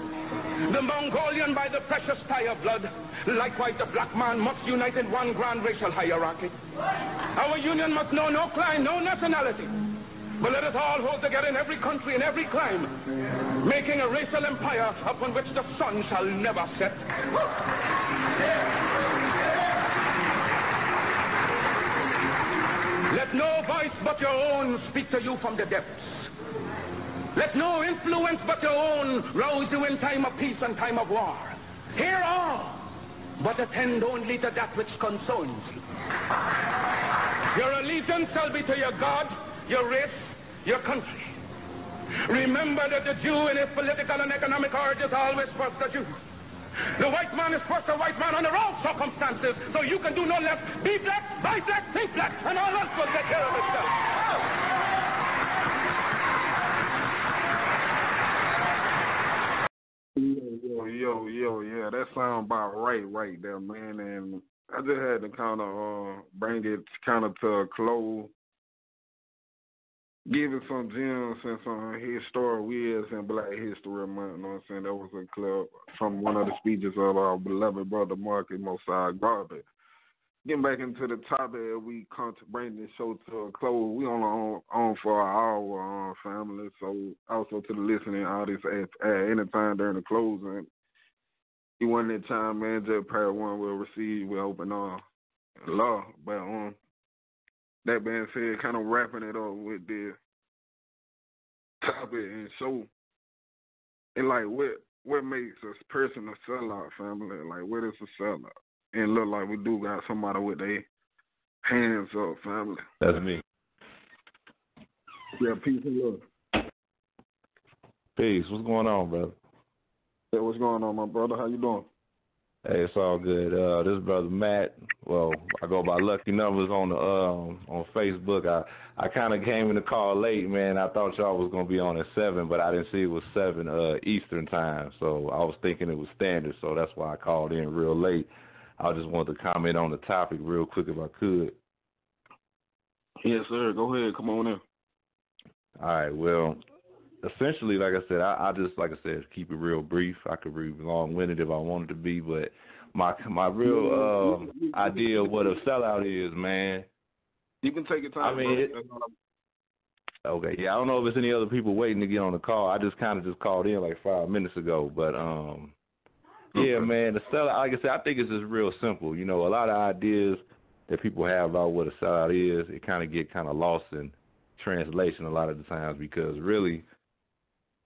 the Mongolian by the precious tie of blood. Likewise, the black man must unite in one grand racial hierarchy. Our union must know no clime, no nationality. But let us all hold together in every country, in every clime, making a racial empire upon which the sun shall never set. Let no voice but your own speak to you from the depths. Let no influence but your own rouse you in time of peace and time of war. Hear all, but attend only to that which concerns you. Your allegiance shall be to your God, your race, your country. Remember that the Jew in his political and economic origins always first a Jew. The white man is first a white man under all circumstances, so you can do no less. Be black, buy black, think black, and all else will take care of itself. Yeah, that sounds about right there, man. And I just had to kind of bring it kind of to a close, give it some gems and some historical wheels and Black History Month. You know what I'm saying? That was a clip from one of the speeches of our beloved brother Marcus Mosiah Garvey. Getting back into the topic, we come to bring this show to a close. We only on for an hour, family. So also to the listening audience, at any time during the closing, you want that time, man, just prayer one will receive with open arms and love. But that being said, kind of wrapping it up with the topic and show, and like what makes a person a sellout, family? Like what is a sellout? And look like we do got somebody with their hands up, family. That's me. Yeah, peace and love. Peace. What's going on, brother? Hey, what's going on, my brother? How you doing? Hey, it's all good. This is brother Matt. Well, I go by Lucky Numbers on Facebook. I kind of came in the call late, man. I thought y'all was gonna be on at 7, but I didn't see it was 7 Eastern time. So I was thinking it was standard. So that's why I called in real late. I just wanted to comment on the topic real quick if I could. Yes, sir. Go ahead. Come on in. All right. Well, essentially, like I said, I just, like I said, keep it real brief. I could be long-winded if I wanted to be, but my real idea of what a sellout is, man. You can take your time. I mean, okay, yeah, I don't know if there's any other people waiting to get on the call. I just kind of just called in like 5 minutes ago, but yeah, man, the sellout, like I said, I think it's just real simple. You know, a lot of ideas that people have about what a sellout is, it kind of get kind of lost in translation a lot of the times because really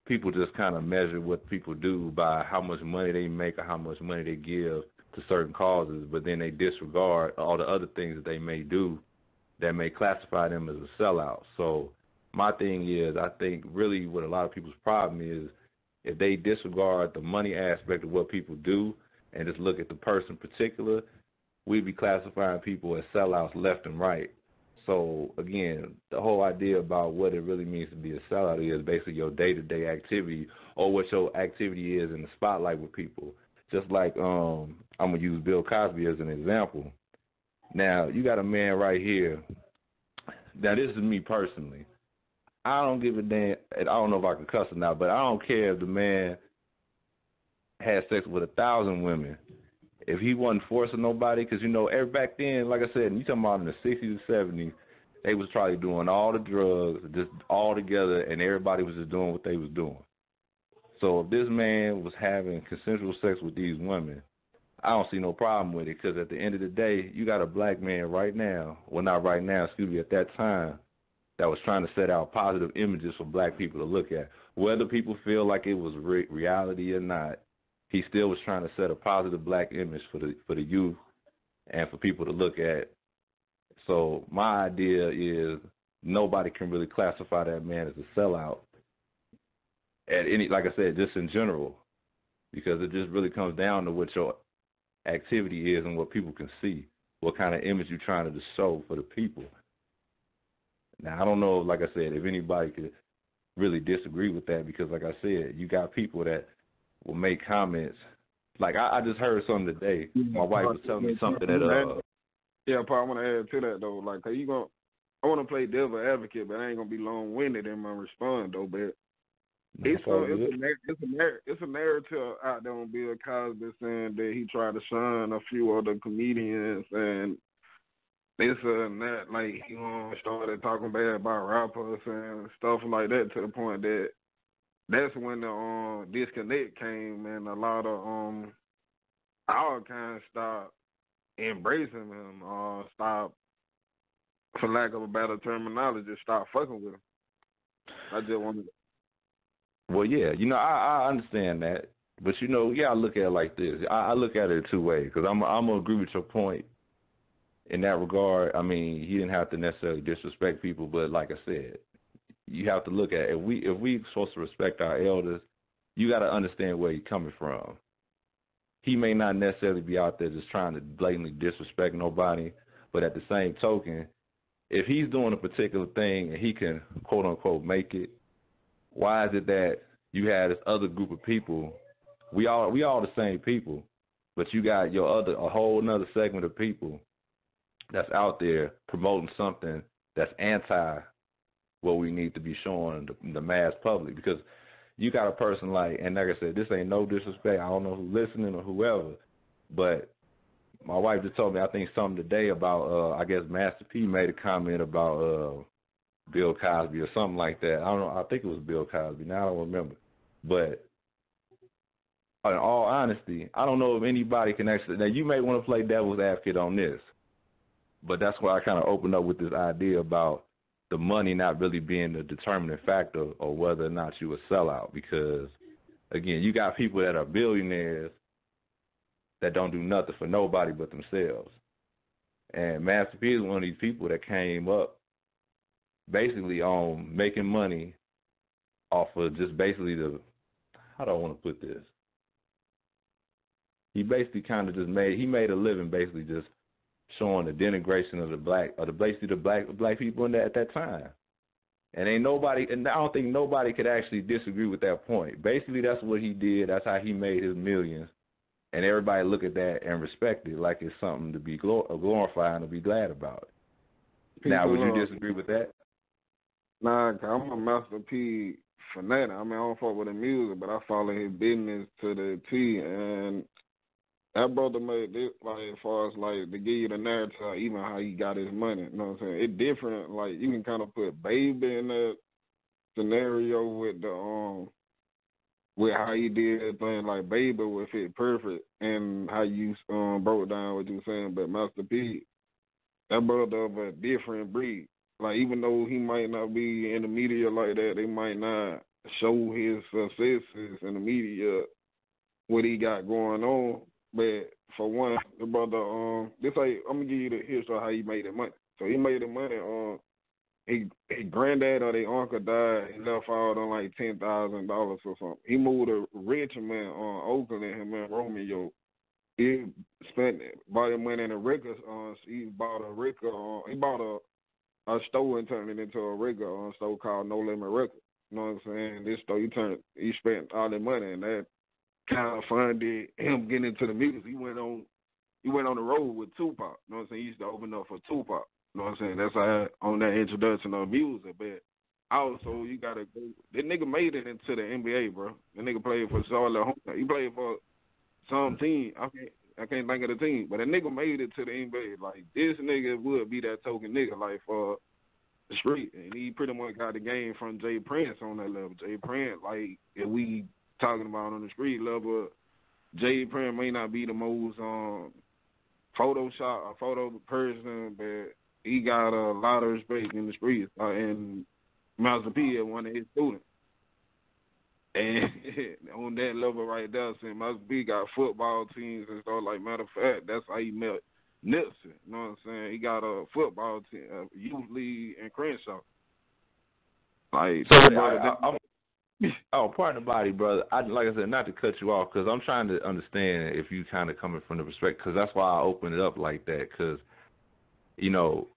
people just kind of measure what people do by how much money they make or how much money they give to certain causes, but then they disregard all the other things that they may do that may classify them as a sellout. So my thing is, I think really what a lot of people's problem is if they disregard the money aspect of what people do and just look at the person in particular, we'd be classifying people as sellouts left and right. So, again, the whole idea about what it really means to be a sellout is basically your day-to-day activity or what your activity is in the spotlight with people. Just like I'm going to use Bill Cosby as an example. Now, you got a man right here. Now, this is me personally. I don't give a damn. I don't know if I can cuss or not, but I don't care if the man had sex with 1,000 women. If he wasn't forcing nobody, because, back then, like I said, you talking about in the 60s and 70s, they was probably doing all the drugs, just all together, and everybody was just doing what they was doing. So if this man was having consensual sex with these women, I don't see no problem with it, because at the end of the day, you got a black man right now, well, not right now, excuse me, at that time, that was trying to set out positive images for black people to look at. Whether people feel like it was reality or not, he still was trying to set a positive black image for the youth and for people to look at. So my idea is nobody can really classify that man as a sellout at any, like I said, just in general, because it just really comes down to what your activity is and what people can see, what kind of image you're trying to show for the people. Now, I don't know, like I said, if anybody could really disagree with that, because like I said, you got people that will make comments. Like I just heard something today. My wife was telling me something that Yeah, Paul, I want to add to that though. Like, I want to play devil advocate, but I ain't gonna be long winded in my response though. But it's a narrative out there on Bill Cosby saying that he tried to shun a few other comedians and this and that. Like he started talking bad about rappers and stuff like that, to the point that that's when the disconnect came, and a lot of our kind stopped embracing him, stop, for lack of a better terminology, stop fucking with him. I just wanted to. Well, yeah, I understand that, but you gotta look at it like this. I look at it two ways, because I'm gonna agree with your point in that regard. I mean, he didn't have to necessarily disrespect people, but like I said, you have to look at it. If we supposed to respect our elders, you got to understand where he's coming from. He may not necessarily be out there just trying to blatantly disrespect nobody, but at the same token, if he's doing a particular thing and he can, quote unquote, make it, why is it that you have this other group of people? We all the same people, but you got a whole another segment of people that's out there promoting something that's anti what we need to be showing the mass public. Because you got a person like I said, this ain't no disrespect. I don't know who's listening or whoever, but my wife just told me, I think, something today about, I guess Master P made a comment about Bill Cosby or something like that. I don't know. I think it was Bill Cosby. Now I don't remember. But in all honesty, I don't know if anybody can actually. Now, you may want to play devil's advocate on this, but that's why I kind of opened up with this idea about the money not really being the determining factor or whether or not you a sellout. Because, again, you got people that are billionaires that don't do nothing for nobody but themselves. And Master P is one of these people that came up basically on making money off of just basically how do I want to put this? He basically kind of just made a living basically just showing the denigration of the black people at that time. And I don't think nobody could actually disagree with that point. Basically, that's what he did. That's how he made his millions. And everybody look at that and respect it like it's something to be glorified and to be glad about. Now, would you disagree with that? Nah, I'm a Master P fanatic. I mean, I don't fuck with the music, but I follow his business to the T. And that brother made this, like, as far as, like, to give you the narrative, even how he got his money. You know what I'm saying? It's different. Like, you can kind of put Baby in that scenario with the, with how he did everything. Like, Baby would fit perfect, and how you broke down what you were saying. But Master P, that brother of a different breed. Like, even though he might not be in the media like that, they might not show his successes in the media, what he got going on. But for one, the brother, I'm gonna give you the history of how he made the money. So he made the money on his granddad or their uncle died. He left out on like $10,000 or something. He moved to Richmond, Oakland, him and Romeo. He bought him money in a record. He bought a record. He bought a store and turned it into a record store called No Limit Records. You know what I'm saying? This store he spent all that money, and that kind of funded him getting into the music. He went on the road with Tupac. You know what I'm saying? He used to open up for Tupac. You know what I'm saying? That's how on that introduction of music, but also you gotta go. That nigga made it into the NBA, bro. That nigga played for Charlotte. He played for some team. I can't think of the team, but that nigga made it to the NBA. Like this nigga would be that token nigga, like for the street, and he pretty much got the game from Jay Prince on that level. Jay Prince, like if we talking about on the street level, Jay Prince may not be the most photo person, but he got a lot of respect in the streets. And Master P is one of his students. And on that level right there, since Master P got football teams and stuff, like matter of fact, that's how he met Nipsey. You know what I'm saying? He got a football team, youth league in Crenshaw. Like, pardon the body, brother. Like I said, not to cut you off, because I'm trying to understand if you kind of coming from the perspective, because that's why I open it up like that, because, you know,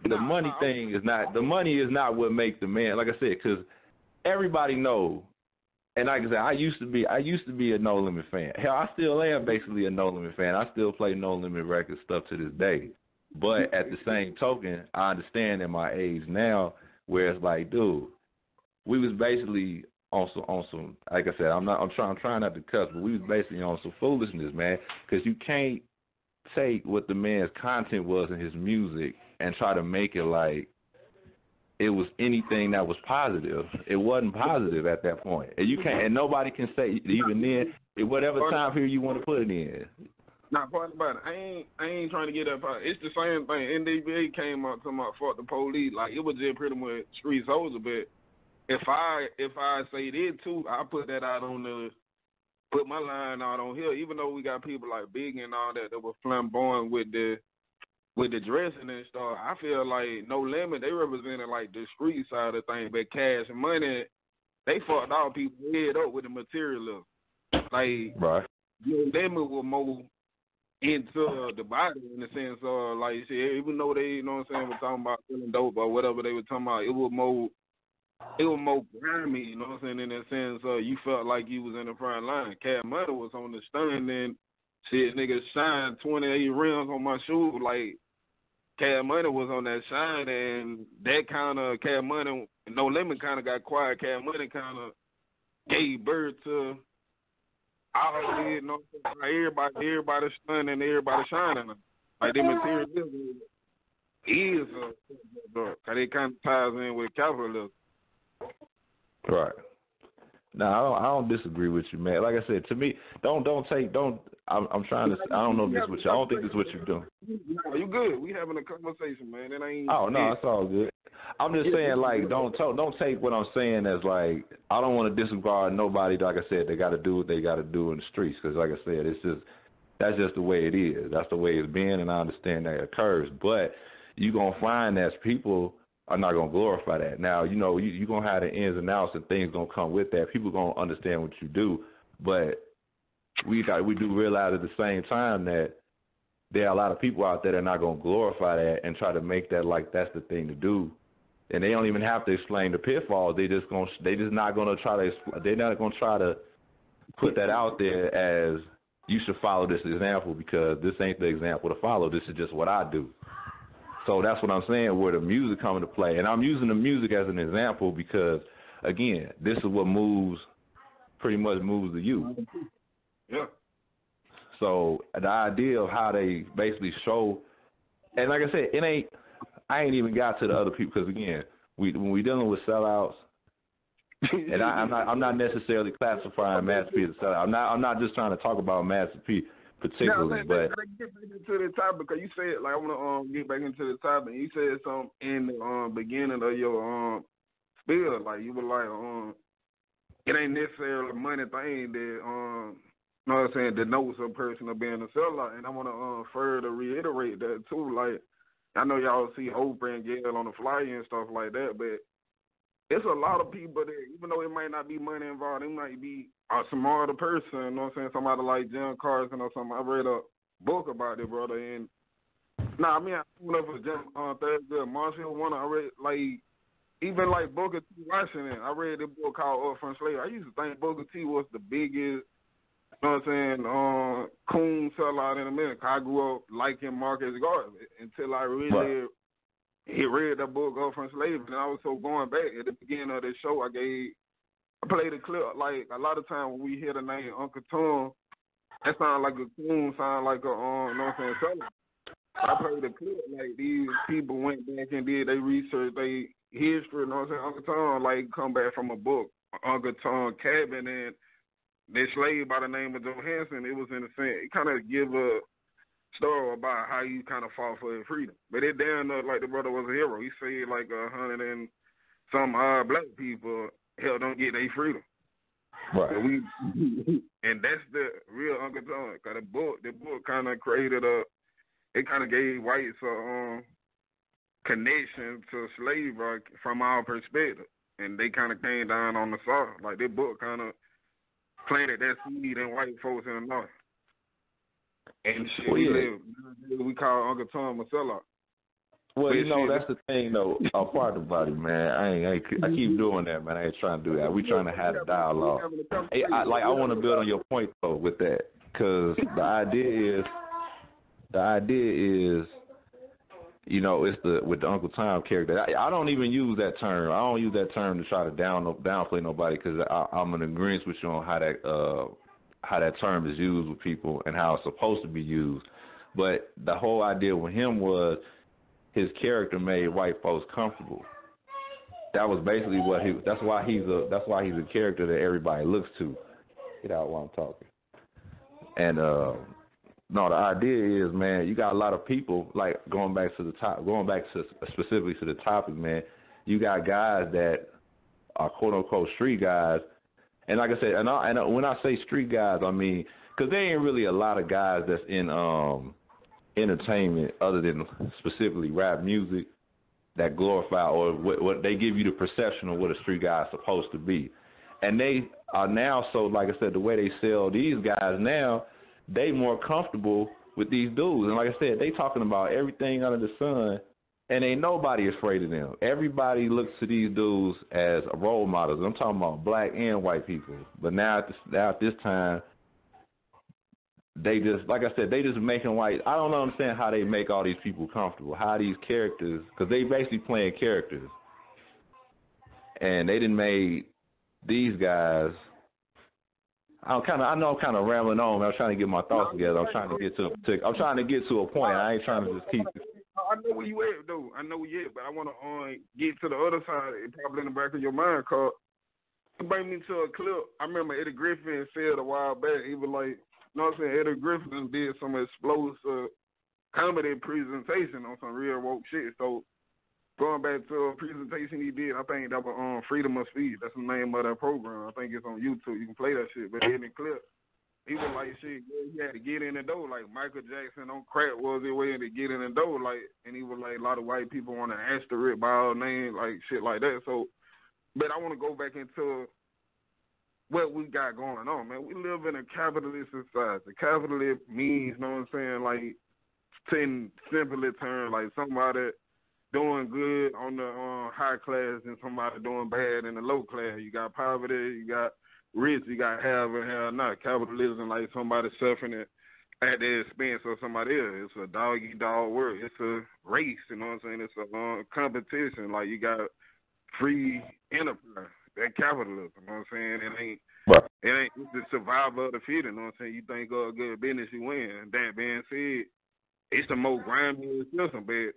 the money thing is not, the money is not what makes the man, like I said, because everybody know, and like I said, I used to be a No Limit fan. Hell, I still am basically a No Limit fan. I still play No Limit record stuff to this day. But at the same token, I understand in my age now where it's like, dude, we was basically on some like I said, I'm trying not to cuss, but we was basically on some foolishness, man, because you can't take what the man's content was in his music and try to make it like it was anything that was positive. It wasn't positive at that point. And you can't, and nobody can say even then, whatever time period you want to put it in. Nah, part about it. I ain't trying to get that part. It's the same thing. NWA came out talking about fuck the police. Like it was just pretty much street soldier, but if I say that too, I put that out on put my line out on here, even though we got people like Big and all that were flamboyant with the dressing and stuff. I feel like No Limit, they represented like the street side of things, but Cash and Money, they fucked all people head up with the materialism. Like, right. No Limit was more into the body in the sense of, like you said, even though they, you know what I'm saying, were talking about selling dope or whatever they were talking about, it was more grimy, you know what I'm saying, in that sense you felt like you was in the front line. Cash Money was on the stun, and shit, niggas shine 28 rims on my shoe, like, Cash Money was on that shine, and that kind of Cash Money, No Limit kind of got quiet. Cash Money kind of gave birth to all of it, you know, everybody stunning and everybody shining. Like, the materialism is because it kind of ties in with capitalism. Right. No, I don't disagree with you, man. Like I said, to me, I'm trying to. I don't know if this is what you. I don't think this is what you're doing. No, you good? We having a conversation, man. It ain't. Oh no, it's all good. I'm just saying, like, don't take what I'm saying as like I don't want to disregard nobody. Like I said, they got to do what they got to do in the streets, because, like I said, that's just the way it is. That's the way it's been, and I understand that it occurs. But you're gonna find that people are not gonna glorify that. Now, you know, you're gonna have the ins and outs and things gonna come with that. People gonna understand what you do, but we do realize at the same time that there are a lot of people out there that are not gonna glorify that and try to make that like that's the thing to do. And they don't even have to explain the pitfalls. They're not gonna try to put that out there as you should follow this example, because this ain't the example to follow. This is just what I do. So that's what I'm saying, where the music comes into play. And I'm using the music as an example because, again, this is what pretty much moves the youth. Yeah. So the idea of how they basically show, and like I said, I ain't even got to the other people, because, again, when we dealing with sellouts, and I'm not necessarily classifying Master P as a sellout. I'm not just trying to talk about Master P particularly, but let's get back into the topic, because you said, like, I want to get back into the topic. You said something in the beginning of your spiel, like you were like, it ain't necessarily a money thing that you know what I'm saying, denotes a person of being a sellout, and I want to further reiterate that too. Like, I know y'all see Oprah and Gail on the flyer and stuff like that, but it's a lot of people that, even though it might not be money involved, it might be a smarter person, you know what I'm saying? Somebody like Jim Carson or something. I read a book about it, brother. And I went up for Jim Thursday, Marshall one. I read, like, even like Booker T. Washington. I read a book called Up From Slavery. I used to think Booker T was the biggest You know what I'm saying? Coon Sellout in a minute. I grew up liking Marcus Garvey until I really read that book, Go From Slavery. And I was so going back at the beginning of the show, I played a clip. Like, a lot of times when we hear the name Uncle Tom, that sound like a coon, sound like a, you know what I'm saying, sellout. I played a clip, like, these people went back and did their research, their history, you know what I'm saying? Uncle Tom, like, come back from a book, Uncle Tom Cabin, and this slave by the name of Johansson, it was in a sense, it kind of give a story about how you kind of fought for his freedom. But it damn like the brother was a hero. He said like 100 and some odd black people hell don't get their freedom. Right. And that's the real Uncle Tom. Cause the book kind of created it kind of gave whites a connection to slavery from our perspective. And they kind of came down on the South. Like, this book kind of planted that seed in white folks in the North. And shit, we call Uncle Tom a sellout. Well, you know, that's the thing, though. Part about it, man. I keep doing that, man. I ain't trying to do that. We trying to have a dialogue. Hey, I want to build on your point, though, with that, because the idea is, you know, it's with the Uncle Tom character. I don't even use that term. I don't use that term to try to downplay nobody, because I'm in agreement with you on how that term is used with people and how it's supposed to be used. But the whole idea with him was his character made white folks comfortable. That was basically that's why he's a character that everybody looks to. Get out while I'm talking. And no, the idea is, man, you got a lot of people, like going back specifically to the topic, man, you got guys that are quote unquote street guys. And like I said, and when I say street guys, I mean, because there ain't really a lot of guys that's in entertainment other than specifically rap music that glorify or what they give you the perception of what a street guy is supposed to be. And they are now, so like I said, the way they sell these guys now, they more comfortable with these dudes. And like I said, they talking about everything under the sun, and ain't nobody afraid of them. Everybody looks to these dudes as role models. I'm talking about black and white people. But now at this time, they just, like I said, they just making white. I don't understand how they make all these people comfortable. How these characters, because they basically playing characters. And they done made these guys. I know I'm kind of rambling on. I'm trying to get my thoughts together. I'm trying to get to a point. I ain't trying to just keep. I know where you at, though. I know where you at, but I want to get to the other side. It probably in the back of your mind, cause it bring me to a clip. I remember Eddie Griffin said a while back. He was like, you know what I'm saying? Eddie Griffin did some explosive comedy presentation on some real woke shit. So going back to a presentation he did, I think that was Freedom of Speech. That's the name of that program. I think it's on YouTube. You can play that shit. But in the clip, he was like, shit, he had to get in the door. Like, Michael Jackson on crack was his way to get in the door. Like, and he was like, a lot of white people want to asterisk by our name, like, shit like that. So, but I want to go back into what we got going on, man. We live in a capitalist society. Capitalist means, you know what I'm saying, like, in simpler terms, like somebody doing good on the high class and somebody doing bad in the low class. You got poverty, you got rich, you got have and have not. Capitalism, like somebody suffering at the expense of somebody else. It's a dog-eat-dog world. It's a race, you know what I'm saying? It's a competition. Like, you got free enterprise. That capitalism, you know what I'm saying? It ain't the survival of the fittest, you know what I'm saying? You think of a good business, you win. That being said, it's the most grimy system, but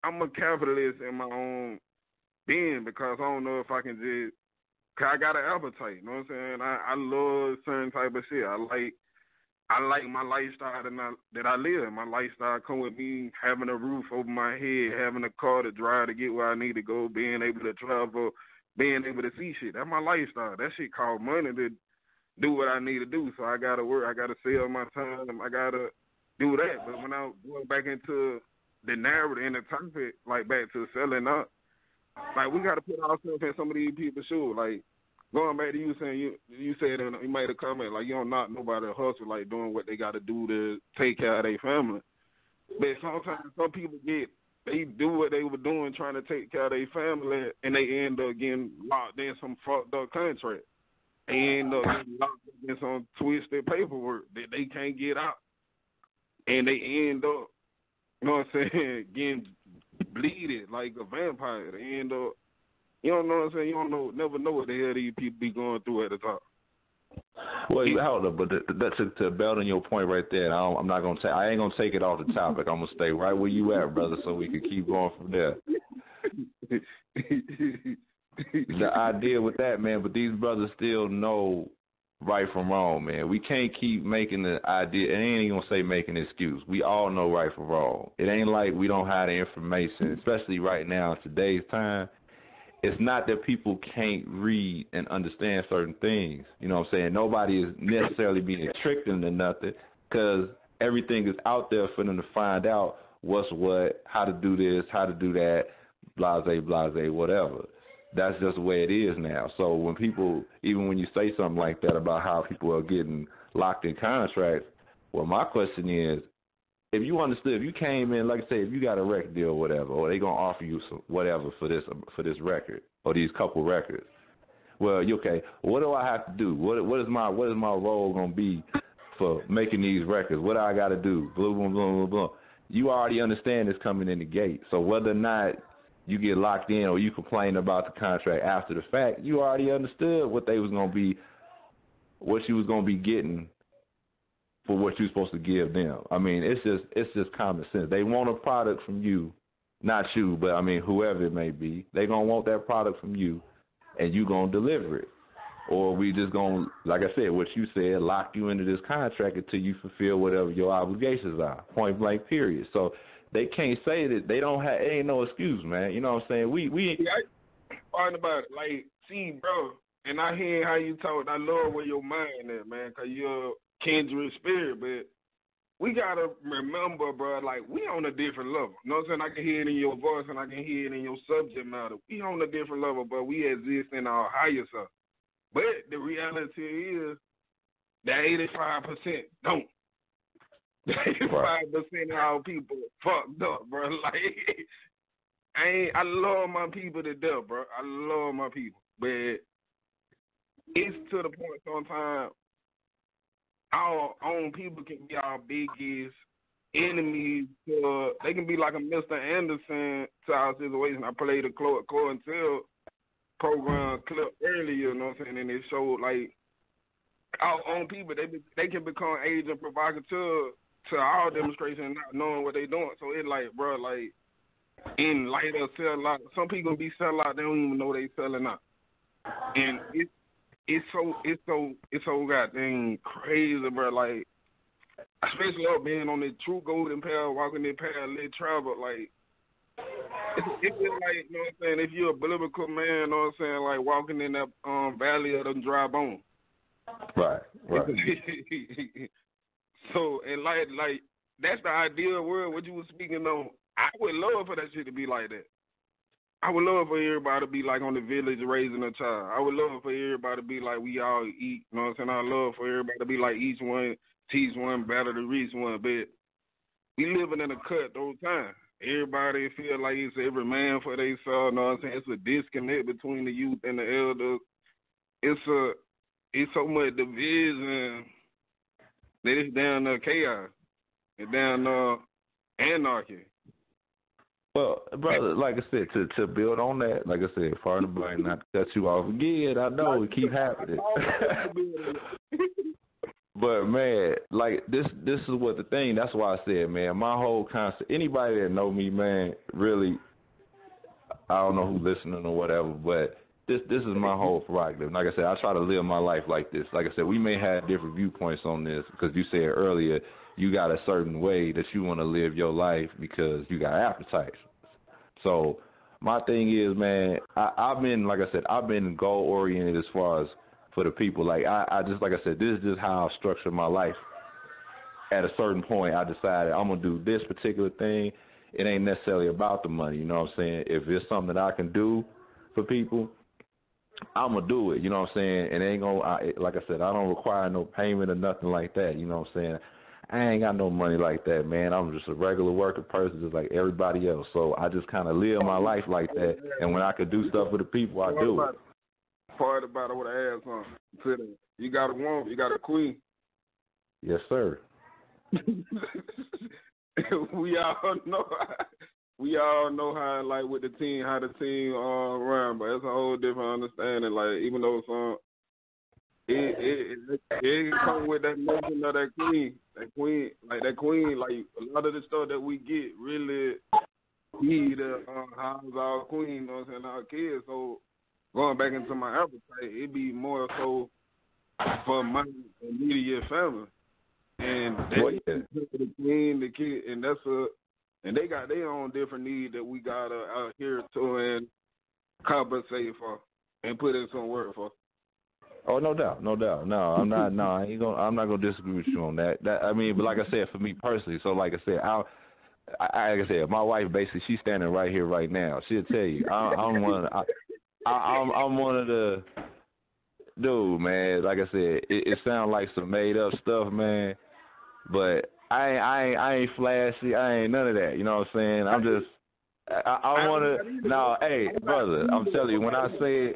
I'm a capitalist in my own being because I don't know if I can just, cause I got an appetite, you know what I'm saying? I love certain type of shit. I like my lifestyle that I live. My lifestyle come with me having a roof over my head, having a car to drive to get where I need to go, being able to travel, being able to see shit. That's my lifestyle. That shit cost money to do what I need to do. So I gotta work. I gotta sell my time. I gotta do that. But when I go back into the narrative and the topic, like back to selling out, like we gotta put ourselves in some of these people's shoes. Like going back to you saying you said you made a comment like you don't knock nobody hustle like doing what they gotta do to take care of their family. But sometimes some people they do what they were doing trying to take care of their family and they end up getting locked in some fucked up contract. They end up getting locked up in some twisted paperwork that they can't get out. And they end up, you know what I'm saying, getting bleeded like a vampire. They end up, you don't know what I'm saying, you don't know, never know what the hell these people be going through at the top. Well, hold up, but that's to build on your point right there. I'm not gonna I ain't gonna take it off the topic. I'm gonna stay right where you at, brother, so we can keep going from there. The idea with that, man, but these brothers still know right from wrong, man. We can't keep making the idea. It ain't even gonna say making an excuse. We all know right from wrong. It ain't like we don't have the information, especially right now in today's time. It's not that people can't read and understand certain things. You know what I'm saying? Nobody is necessarily being tricked into nothing because everything is out there for them to find out what's what, how to do this, how to do that, blase, whatever. That's just the way it is now. So when people, even when you say something like that about how people are getting locked in contracts, well, my question is, if you understood, if you came in, like I say, if you got a record deal or whatever, or they gonna offer you some whatever for this record or these couple records, well, okay, what do I have to do? What is my role gonna be for making these records? What do I got to do? Blah blah blah blah blah. You already understand this coming in the gate. So whether or not you get locked in or you complain about the contract after the fact, you already understood what they was gonna be, what you was gonna be getting for what you're supposed to give them. I mean, it's just common sense. They want a product from you, not you, but I mean whoever it may be. They gonna want that product from you, and you gonna deliver it. Or we just gonna, like I said, what you said, lock you into this contract until you fulfill whatever your obligations are. Point blank, period. So they can't say that they don't have. It ain't no excuse, man. You know what I'm saying? We. I find about it. Like, see, bro, and I hear how you talk. I love where your mind is, man, because you're kindred spirit, but we gotta remember, bro, like we on a different level. You know what I'm saying? I can hear it in your voice and I can hear it in your subject matter. We on a different level, but we exist in our higher self. But the reality is that 85% don't. The 85% of our people fucked up, bro. Like I love my people to death, bro. I love my people. But it's to the point sometimes our own people can be our biggest enemies. They can be like a Mr. Anderson to our situation. I played a COINTEL program clip earlier, you know what I'm saying, and it showed like our own people, they can become agent provocateur to our demonstration not knowing what they doing. So it's like, bro, like in light of sellout, some people be sellout, they don't even know they selling out. And it's so goddamn crazy, bro. Like, especially up being on the true golden path, walking the path, let travel. Like, it's just like, you know what I'm saying. If you're a biblical man, you know what I'm saying, like walking in that valley of them dry bones. Right. So, and like that's the ideal world. What you were speaking on, I would love for that shit to be like that. I would love for everybody to be like on the village raising a child. I would love for everybody to be like we all eat. You know what I'm saying? I love for everybody to be like each one teach one better to reach one. But we living in a cut those times. Everybody feel like it's every man for themselves. You know what I'm saying? It's a disconnect between the youth and the elders. It's so much division that it's down to chaos. It's down to anarchy. Well, brother, like I said, to build on that, like I said, pardon the brain, not to cut you off again. I know it keep happening. But man, like this is what the thing. That's why I said, man, my whole concept. Anybody that know me, man, really, I don't know who's listening or whatever, but this is my whole prerogative. Like I said, I try to live my life like this. Like I said, we may have different viewpoints on this because you said earlier you got a certain way that you want to live your life because you got appetites. So my thing is, man, I've been, like I said, I've been goal oriented as far as for the people. Like I just, like I said, this is just how I structure my life. At a certain point, I decided I'm gonna do this particular thing. It ain't necessarily about the money, you know what I'm saying? If it's something that I can do for people, I'm gonna do it, you know what I'm saying? And it ain't gonna, like I said, I don't require no payment or nothing like that, you know what I'm saying? I ain't got no money like that, man. I'm just a regular working person just like everybody else. So I just kind of live my life like that. And when I could do stuff for the people, I do it. Party about it with an ass on. You got a woman, you got a queen. Yes, sir. We all know how like with the team, how the team run, but it's a whole different understanding. Like even though some it come with that notion of that queen, like a lot of the stuff that we get really need house our queen, you know what I'm saying, our kids. So going back into my appetite, it be more so for my immediate family. And the queen, the kid, and and they got their own different need that we gotta adhere to and compensate for and put in some work for. Oh, no doubt. No, I'm not. No, I'm not gonna disagree with you on that. I mean, but like I said, for me personally, so like I said, like I said, my wife basically she's standing right here, right now. She'll tell you, I'm one of the dude, man. Like I said, it sounds like some made up stuff, man. But I ain't flashy. I ain't none of that. You know what I'm saying? I'm just I want to. No, hey, brother, I'm telling you, when I'm saying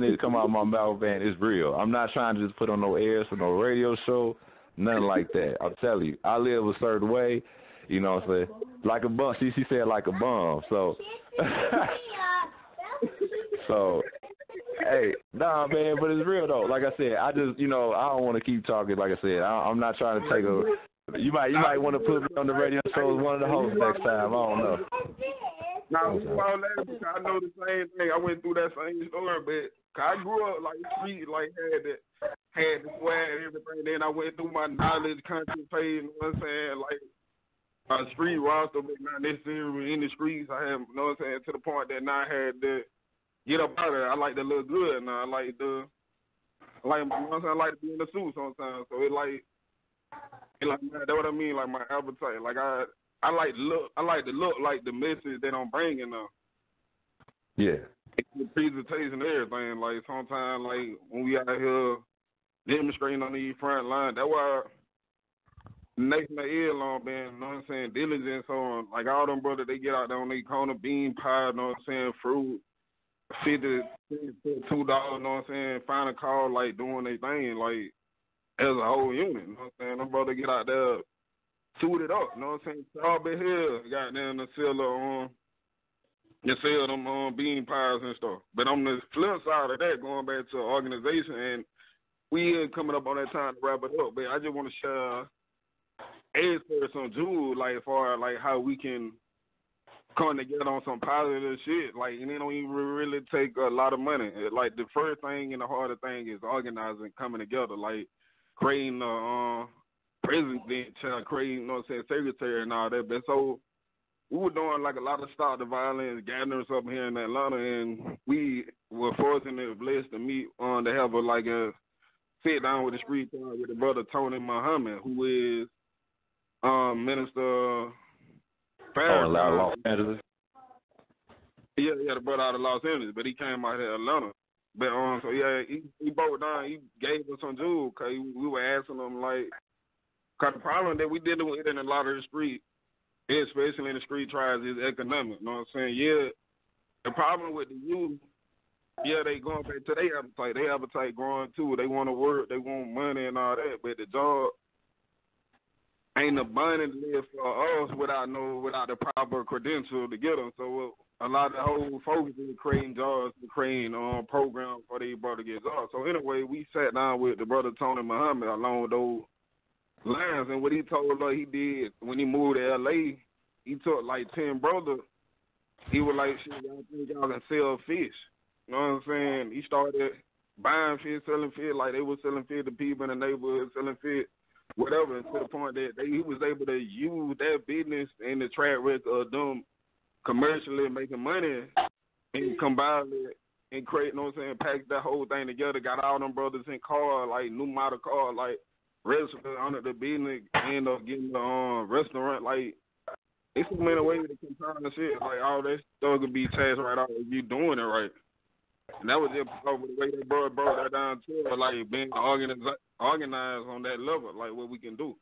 it come out of my mouth, man, it's real. I'm not trying to just put on no airs for no radio show, nothing like that. I'm telling you, I live a certain way. You know what I'm saying? Like a bum. She said like a bum. So, hey, nah, man, but it's real though. Like I said, I just, I don't want to keep talking. Like I said, I'm not trying to take a. You might want to put me on the radio show as one of the hosts next time. I don't know. Now, I know the same thing. I went through that same story, but I grew up like street, like had the swag and everything. Then I went through my knowledge content page. You know what I'm saying? Like a street roster, but not necessarily in the streets. I have, you know what I'm saying, to the point that now I had to get up out of there. I like to look good now. I like you know what I'm saying? I like to be in the suit sometimes. So that's what I mean. Like my appetite. Like I like to look like the message that I'm bringing now. Yeah. The presentation and everything. Like sometimes, like when we out here demonstrating on the front line, that's why Nation of Islam been, you know what I'm saying, diligence on, like all them brothers, they get out there on their corner, bean pie, you know what I'm saying, fruit, $50, $2, you know what I'm saying, find a call, like doing their thing, like as a whole unit, you know what I'm saying. Them brothers get out there, suited up, you know what I'm saying, Strawberry Hill, got down to sell them bean pies and stuff. But on the flip side of that, going back to organization, and we ain't coming up on that time to wrap it up, but I just want to share experts on Jude, like as far as like how we can come together on some positive shit. Like, and it don't even really take a lot of money. Like the first thing and the harder thing is organizing, coming together, like creating a president, creating, you know what I'm saying, secretary and all that. But so we were doing like a lot of stop the violence gatherings up here in Atlanta, and we were fortunate, blessed to meet to have a sit down with the street with the brother Tony Muhammad, who is Minister Farrakhan. Out of Los Angeles. Yeah, the brother out of Los Angeles, but he came out here Atlanta. But so yeah, he broke down. He gave us some jewels because we were asking him like, cause the problem that we dealing with in a lot of the street, especially in the street trials, is economic. You know what I'm saying? Yeah, the problem with the youth, yeah, they going back to their appetite. Their appetite growing too. They want to work. They want money and all that. But the job ain't abundant live for us without the proper credential to get them. So a lot of the whole focus is creating jobs, creating programs for these brothers to get jobs. So anyway, we sat down with the brother Tony Muhammad along with those lines, and what he told us he did when he moved to L.A., he took like 10 brothers. He was like, shit, y'all think y'all can sell fish. You know what I'm saying? He started buying fish, selling fish, like they were selling fish to people in the neighborhood, selling fish, whatever, and to the point that he was able to use that business and the track record of them commercially making money and combine it and create, you know what I'm saying, pack that whole thing together, got all them brothers in cars, like new model cars, like restaurant under the business, end up getting the restaurant, like it's so many ways to combine the shit, like all that stuff could be taxed right off if you doing it right. And that was just over the way that brother broke that down to, like being organized on that level, like what we can do.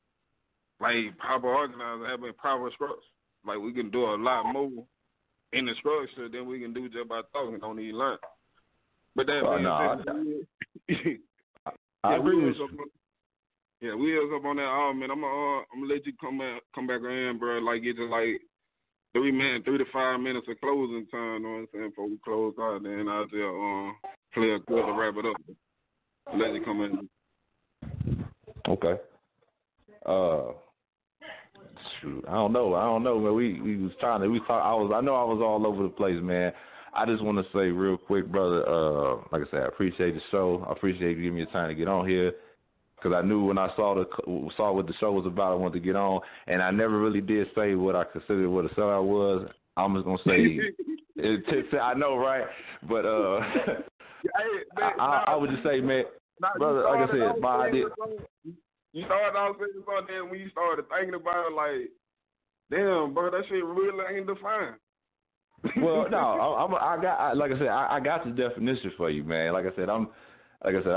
Like proper organizing, having proper structure. Like we can do a lot more in the structure than we can do just by talking on these lines. But that I agree with you. Yeah, we is up on that. Oh man, I'm gonna let you come back in, bro. Like it's just like 3 to 5 minutes of closing time. Know what I'm saying? Before we close out, then I'll just play a clip to wrap it up. Let you come in. Okay. Shoot, I don't know, man. We was trying to. I know I was all over the place, man. I just want to say real quick, brother. Like I said, I appreciate the show. I appreciate you giving me the time to get on here. Because I knew when I saw what the show was about, I wanted to get on, and I never really did say what I considered what a sellout was. I'm just gonna say, I know, right? But I would just say, man, brother, like I said, my idea. You started off saying something, then when you started thinking about it, like, damn, bro, that shit really ain't defined. Well, no, I got the definition for you, man. Like I said, I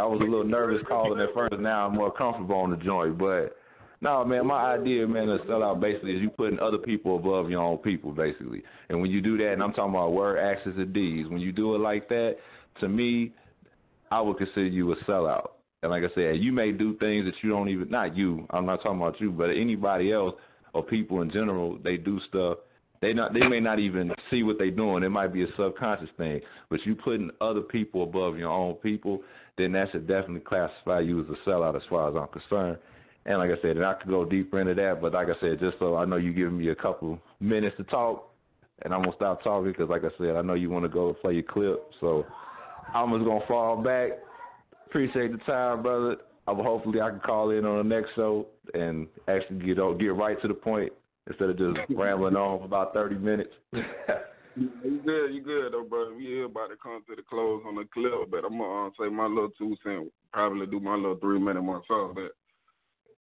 was a little nervous calling at first. Now I'm more comfortable on the joint. But no, man, my idea, man, of sellout basically is you putting other people above your own people, basically. And when you do that, and I'm talking about word, actions, and deeds, when you do it like that, to me, I would consider you a sellout. And like I said, you may do things that you don't even, not you, I'm not talking about you, but anybody else or people in general, they do stuff. They may not even see what they're doing. It might be a subconscious thing. But you putting other people above your own people, then that should definitely classify you as a sellout as far as I'm concerned. And like I said, and I could go deeper into that, but like I said, just so I know you're giving me a couple minutes to talk, and I'm going to stop talking because, like I said, I know you want to go play your clip. So I'm just going to fall back. Appreciate the time, brother. Hopefully I can call in on the next show and actually get right to the point instead of just rambling on for about 30 minutes. You good though, brother. We here about to come to the close on the clip, but I'm gonna say my little 2 cents. Probably do my little 3-minute myself. But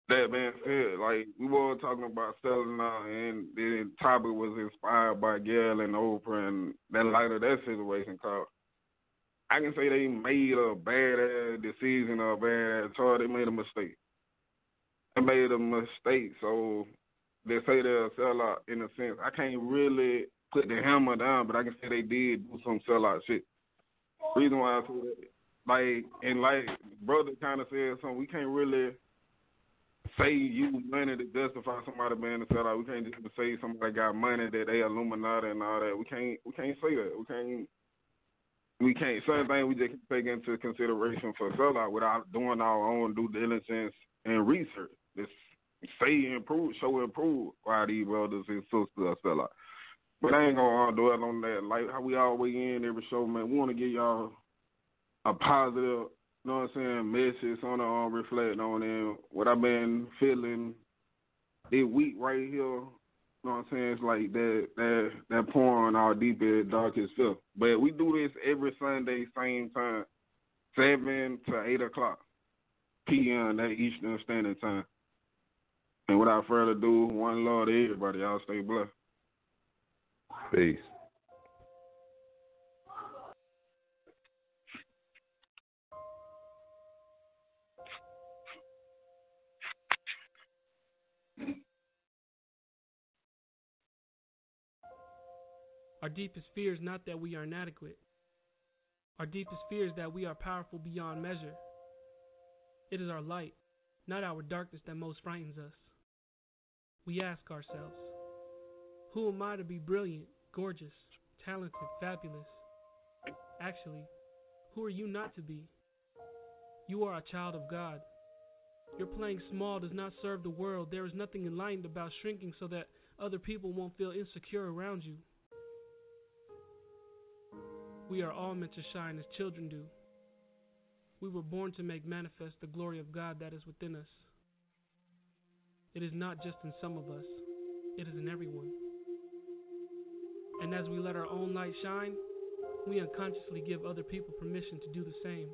that being said, like we were talking about selling out, and the topic was inspired by Gail and Oprah and that light of that situation. Cause I can say they made a bad decision or a bad choice. They made a mistake. They made a mistake, so they say they're a sellout in a sense. I can't really put the hammer down, but I can say they did do some sellout shit. Reason why I say that, like brother kind of said something, we can't really say use money to justify somebody being a sellout. We can't just say somebody got money that they Illuminati and all that. We can't say that. We can't. Certain things we just take into consideration for sellout without doing our own due diligence and research. Just show improve why these brothers and sisters are sellout. But I ain't gonna dwell on that. Like how we always end every show, man. We want to give y'all a positive, you know what I'm saying, message on the reflect on it. What I've been feeling this week right here, you know what I'm saying, it's like that pouring our deepest, darkest fear. But we do this every Sunday, same time, 7 to 8 o'clock p.m. that Eastern Standard Time. And without further ado, one love to everybody. Y'all stay blessed. Peace. Our deepest fear is not that we are inadequate. Our deepest fear is that we are powerful beyond measure. It is our light, not our darkness, that most frightens us. We ask ourselves, who am I to be brilliant, gorgeous, talented, fabulous? Actually, who are you not to be? You are a child of God. Your playing small does not serve the world. There is nothing enlightened about shrinking so that other people won't feel insecure around you. We are all meant to shine as children do. We were born to make manifest the glory of God that is within us. It is not just in some of us, it is in everyone. And as we let our own light shine, we unconsciously give other people permission to do the same.